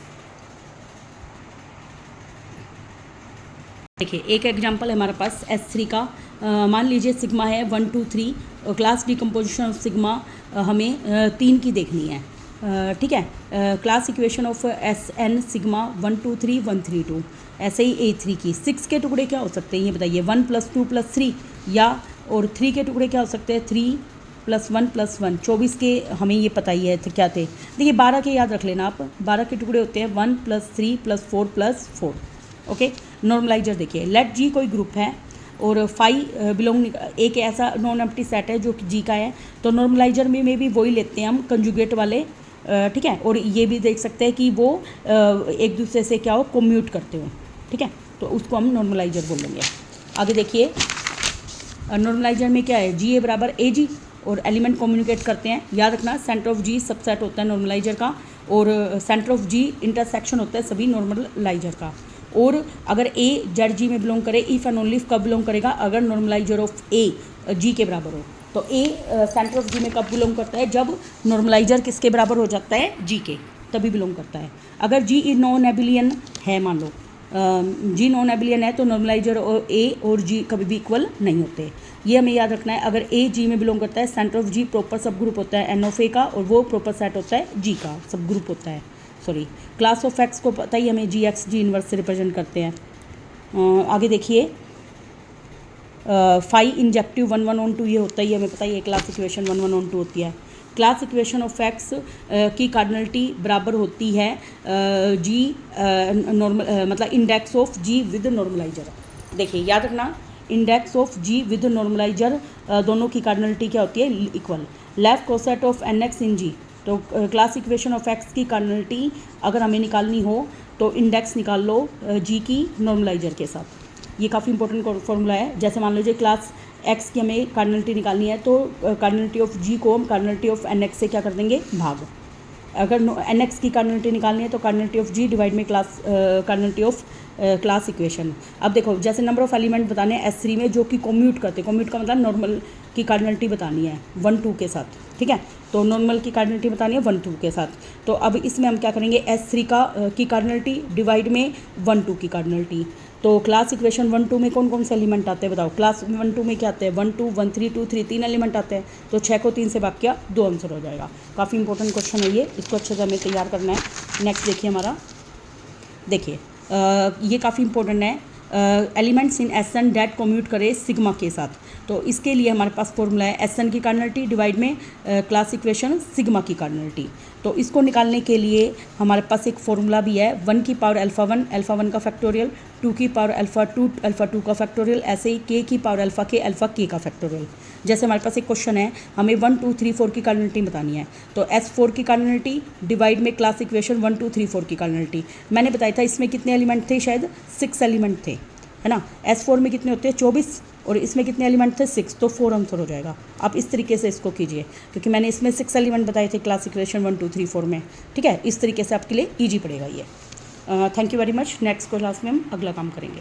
देखिए एक एग्जांपल है हमारे पास S3 का। मान लीजिए सिग्मा है 1 2 3, क्लास डिकम्पोजिशन ऑफ सिग्मा हमें 3 की देखनी है। ठीक है, class equation of SN sigma 1 2 3 1 3 2। ऐसे ही A3 की 6 के टुकड़े क्या हो सकते हैं ये बताइए, 1 + 2 + 3 या और 3 के टुकड़े क्या हो सकते हैं, 3 + 1 + 1। 24 के हमें ये पता ही है तो क्या थे। देखिए 12 के याद रख लेना आप, 12 के टुकड़े होते हैं 1 + 3 + 4 + 4। ओके, नॉर्मलाइजर देखिए, लेट जी कोई ग्रुप है और फाई बिलोंग एक ऐसा नॉन एम्प्टी सेट है जो कि जी का है, तो नॉर्मलाइजर में भी वही लेते हैं हम कंजुगेट वाले। ठीक है, और ये भी देख सकते हैं कि वो एक दूसरे से क्या हो कम्यूट करते हो। ठीक है, तो उसको हम नॉर्मलाइजर बोलेंगे। आगे देखिए नॉर्मलाइजर में क्या है, जी ए बराबर ए जी और एलिमेंट कम्युनिकेट करते हैं। याद रखना सेंटर ऑफ जी सबसेट होता है नॉर्मलाइजर का और सेंटर ऑफ जी इंटरसेक्शन होता है सभी नॉर्मलाइजर का। और अगर ए जेड जी में बिलोंग करे, इफ़ एंड ओनली कब बिलोंग करेगा, अगर नॉर्मलाइजर ऑफ ए जी के बराबर हो। तो ए सेंटर ऑफ जी में कब बिलोंग करता है, जब नॉर्मलाइजर किसके बराबर हो जाता है, जी के, तभी बिलोंग करता है। अगर जी नॉन एबिलियन है, मान लो जी नॉन एबिलियन है, तो नॉर्मलाइजर और ए और जी कभी भी इक्वल नहीं होते। ये हमें याद रखना है। अगर ए जी में बिलोंग करता है, सेंटर ऑफ जी प्रॉपर सब ग्रुप होता है एन ऑफ ए का, और वो प्रॉपर सेट होता है जी का, सब ग्रुप होता है। सॉरी, क्लास ऑफ एक्स को पता ही हमें जी एक्स जी इनवर्स से रिप्रेजेंट करते हैं। आगे देखिए फाई इंजेक्टिव 1 1 ऑन 2 ये होता ही हमें पता ही है, क्लास इक्वेशन 1 1 ऑन 2 होती है। क्लास इक्वेशन ऑफ एक्स की कार्डिनलिटी बराबर होती है जी नॉर्मल मतलब index of G with normalizer. देखिए याद रखना, index of G with normalizer दोनों की कार्डिनलिटी क्या होती है, equal. Left coset of N X in G, तो क्लास इक्वेशन ऑफ एक्स की कार्डिनलिटी अगर हमें निकालनी हो तो इंडेक्स निकाल लो जी की नॉर्मलाइजर के साथ। ये काफ़ी इंपॉर्टेंट फॉर्मूला है। जैसे मान लीजिए क्लास एक्स की हमें कार्डिनलिटी निकालनी है, तो कार्डिनलिटी ऑफ जी को हम कार्डिनलिटी ऑफ एन एक्स से क्या कर देंगे, भाग। अगर एन एक्स की कार्डिनलिटी निकालनी है तो कार्डिनलिटी ऑफ जी डिवाइड में class cardinality of class equation. अब देखो जैसे नंबर ऑफ एलिमेंट बताने हैं S3 में जो कि कम्यूट करते, कम्यूट का मतलब नॉर्मल की कार्डिनलिटी बतानी है 1 2 के साथ। ठीक है, तो नॉर्मल की कार्डिनलिटी बतानी है 1 2 के साथ। तो अब इसमें हम क्या करेंगे, S3 की कार्डिनलिटी डिवाइड में 1 2 की कार्डिनलिटी। तो क्लास इक्वेशन 1 2 में कौन कौन से एलिमेंट आते हैं बताओ, क्लास 1 2 में क्या आते हैं, 1 2 1 3 2 3, 3 एलिमेंट आते हैं। तो 6 को 3 से भाग किया, 2 आंसर हो जाएगा। काफ़ी इंपॉर्टेंट क्वेश्चन है ये, इसको अच्छे से हमें तैयार करना है। नेक्स्ट देखिए हमारा, देखिए ये काफ़ी इंपॉर्टेंट है। Elements in S N that commute करे सिग्मा के साथ, तो इसके लिए हमारे पास फॉर्मूला है एस एन की कार्डिनलिटी डिवाइड में क्लास इक्वेशन सिग्मा की कार्डिनलिटी। तो इसको निकालने के लिए हमारे पास एक फॉर्मूला भी है, 1 की पावर अल्फ़ा 1 का फैक्टोरियल, 2 की पावर अल्फ़ा 2 का फैक्टोरियल, ऐसे ही k की पावर अल्फ़ा k का फैक्टोरियल। जैसे हमारे पास एक क्वेश्चन है, हमें 1 2 3 4 की कार्डिनलिटी बतानी है, तो S4 की कार्डिनलिटी डिवाइड में क्लास इक्वेशन 1 2 3 4 की कार्डिनलिटी। मैंने बताया था इसमें कितने एलिमेंट थे, शायद 6 एलिमेंट थे, है ना। S4 में कितने होते हैं 24, और इसमें कितने एलिमेंट थे 6, तो 4 आंसर हो जाएगा। आप इस तरीके से इसको कीजिए, क्योंकि मैंने इसमें 6 एलिमेंट बताए थे क्लास इक्वेशन 1 2 3 4 में। ठीक है, इस तरीके से आपके लिए ईजी पड़ेगा ये। Thank you very much. Next class में हम अगला काम करेंगे।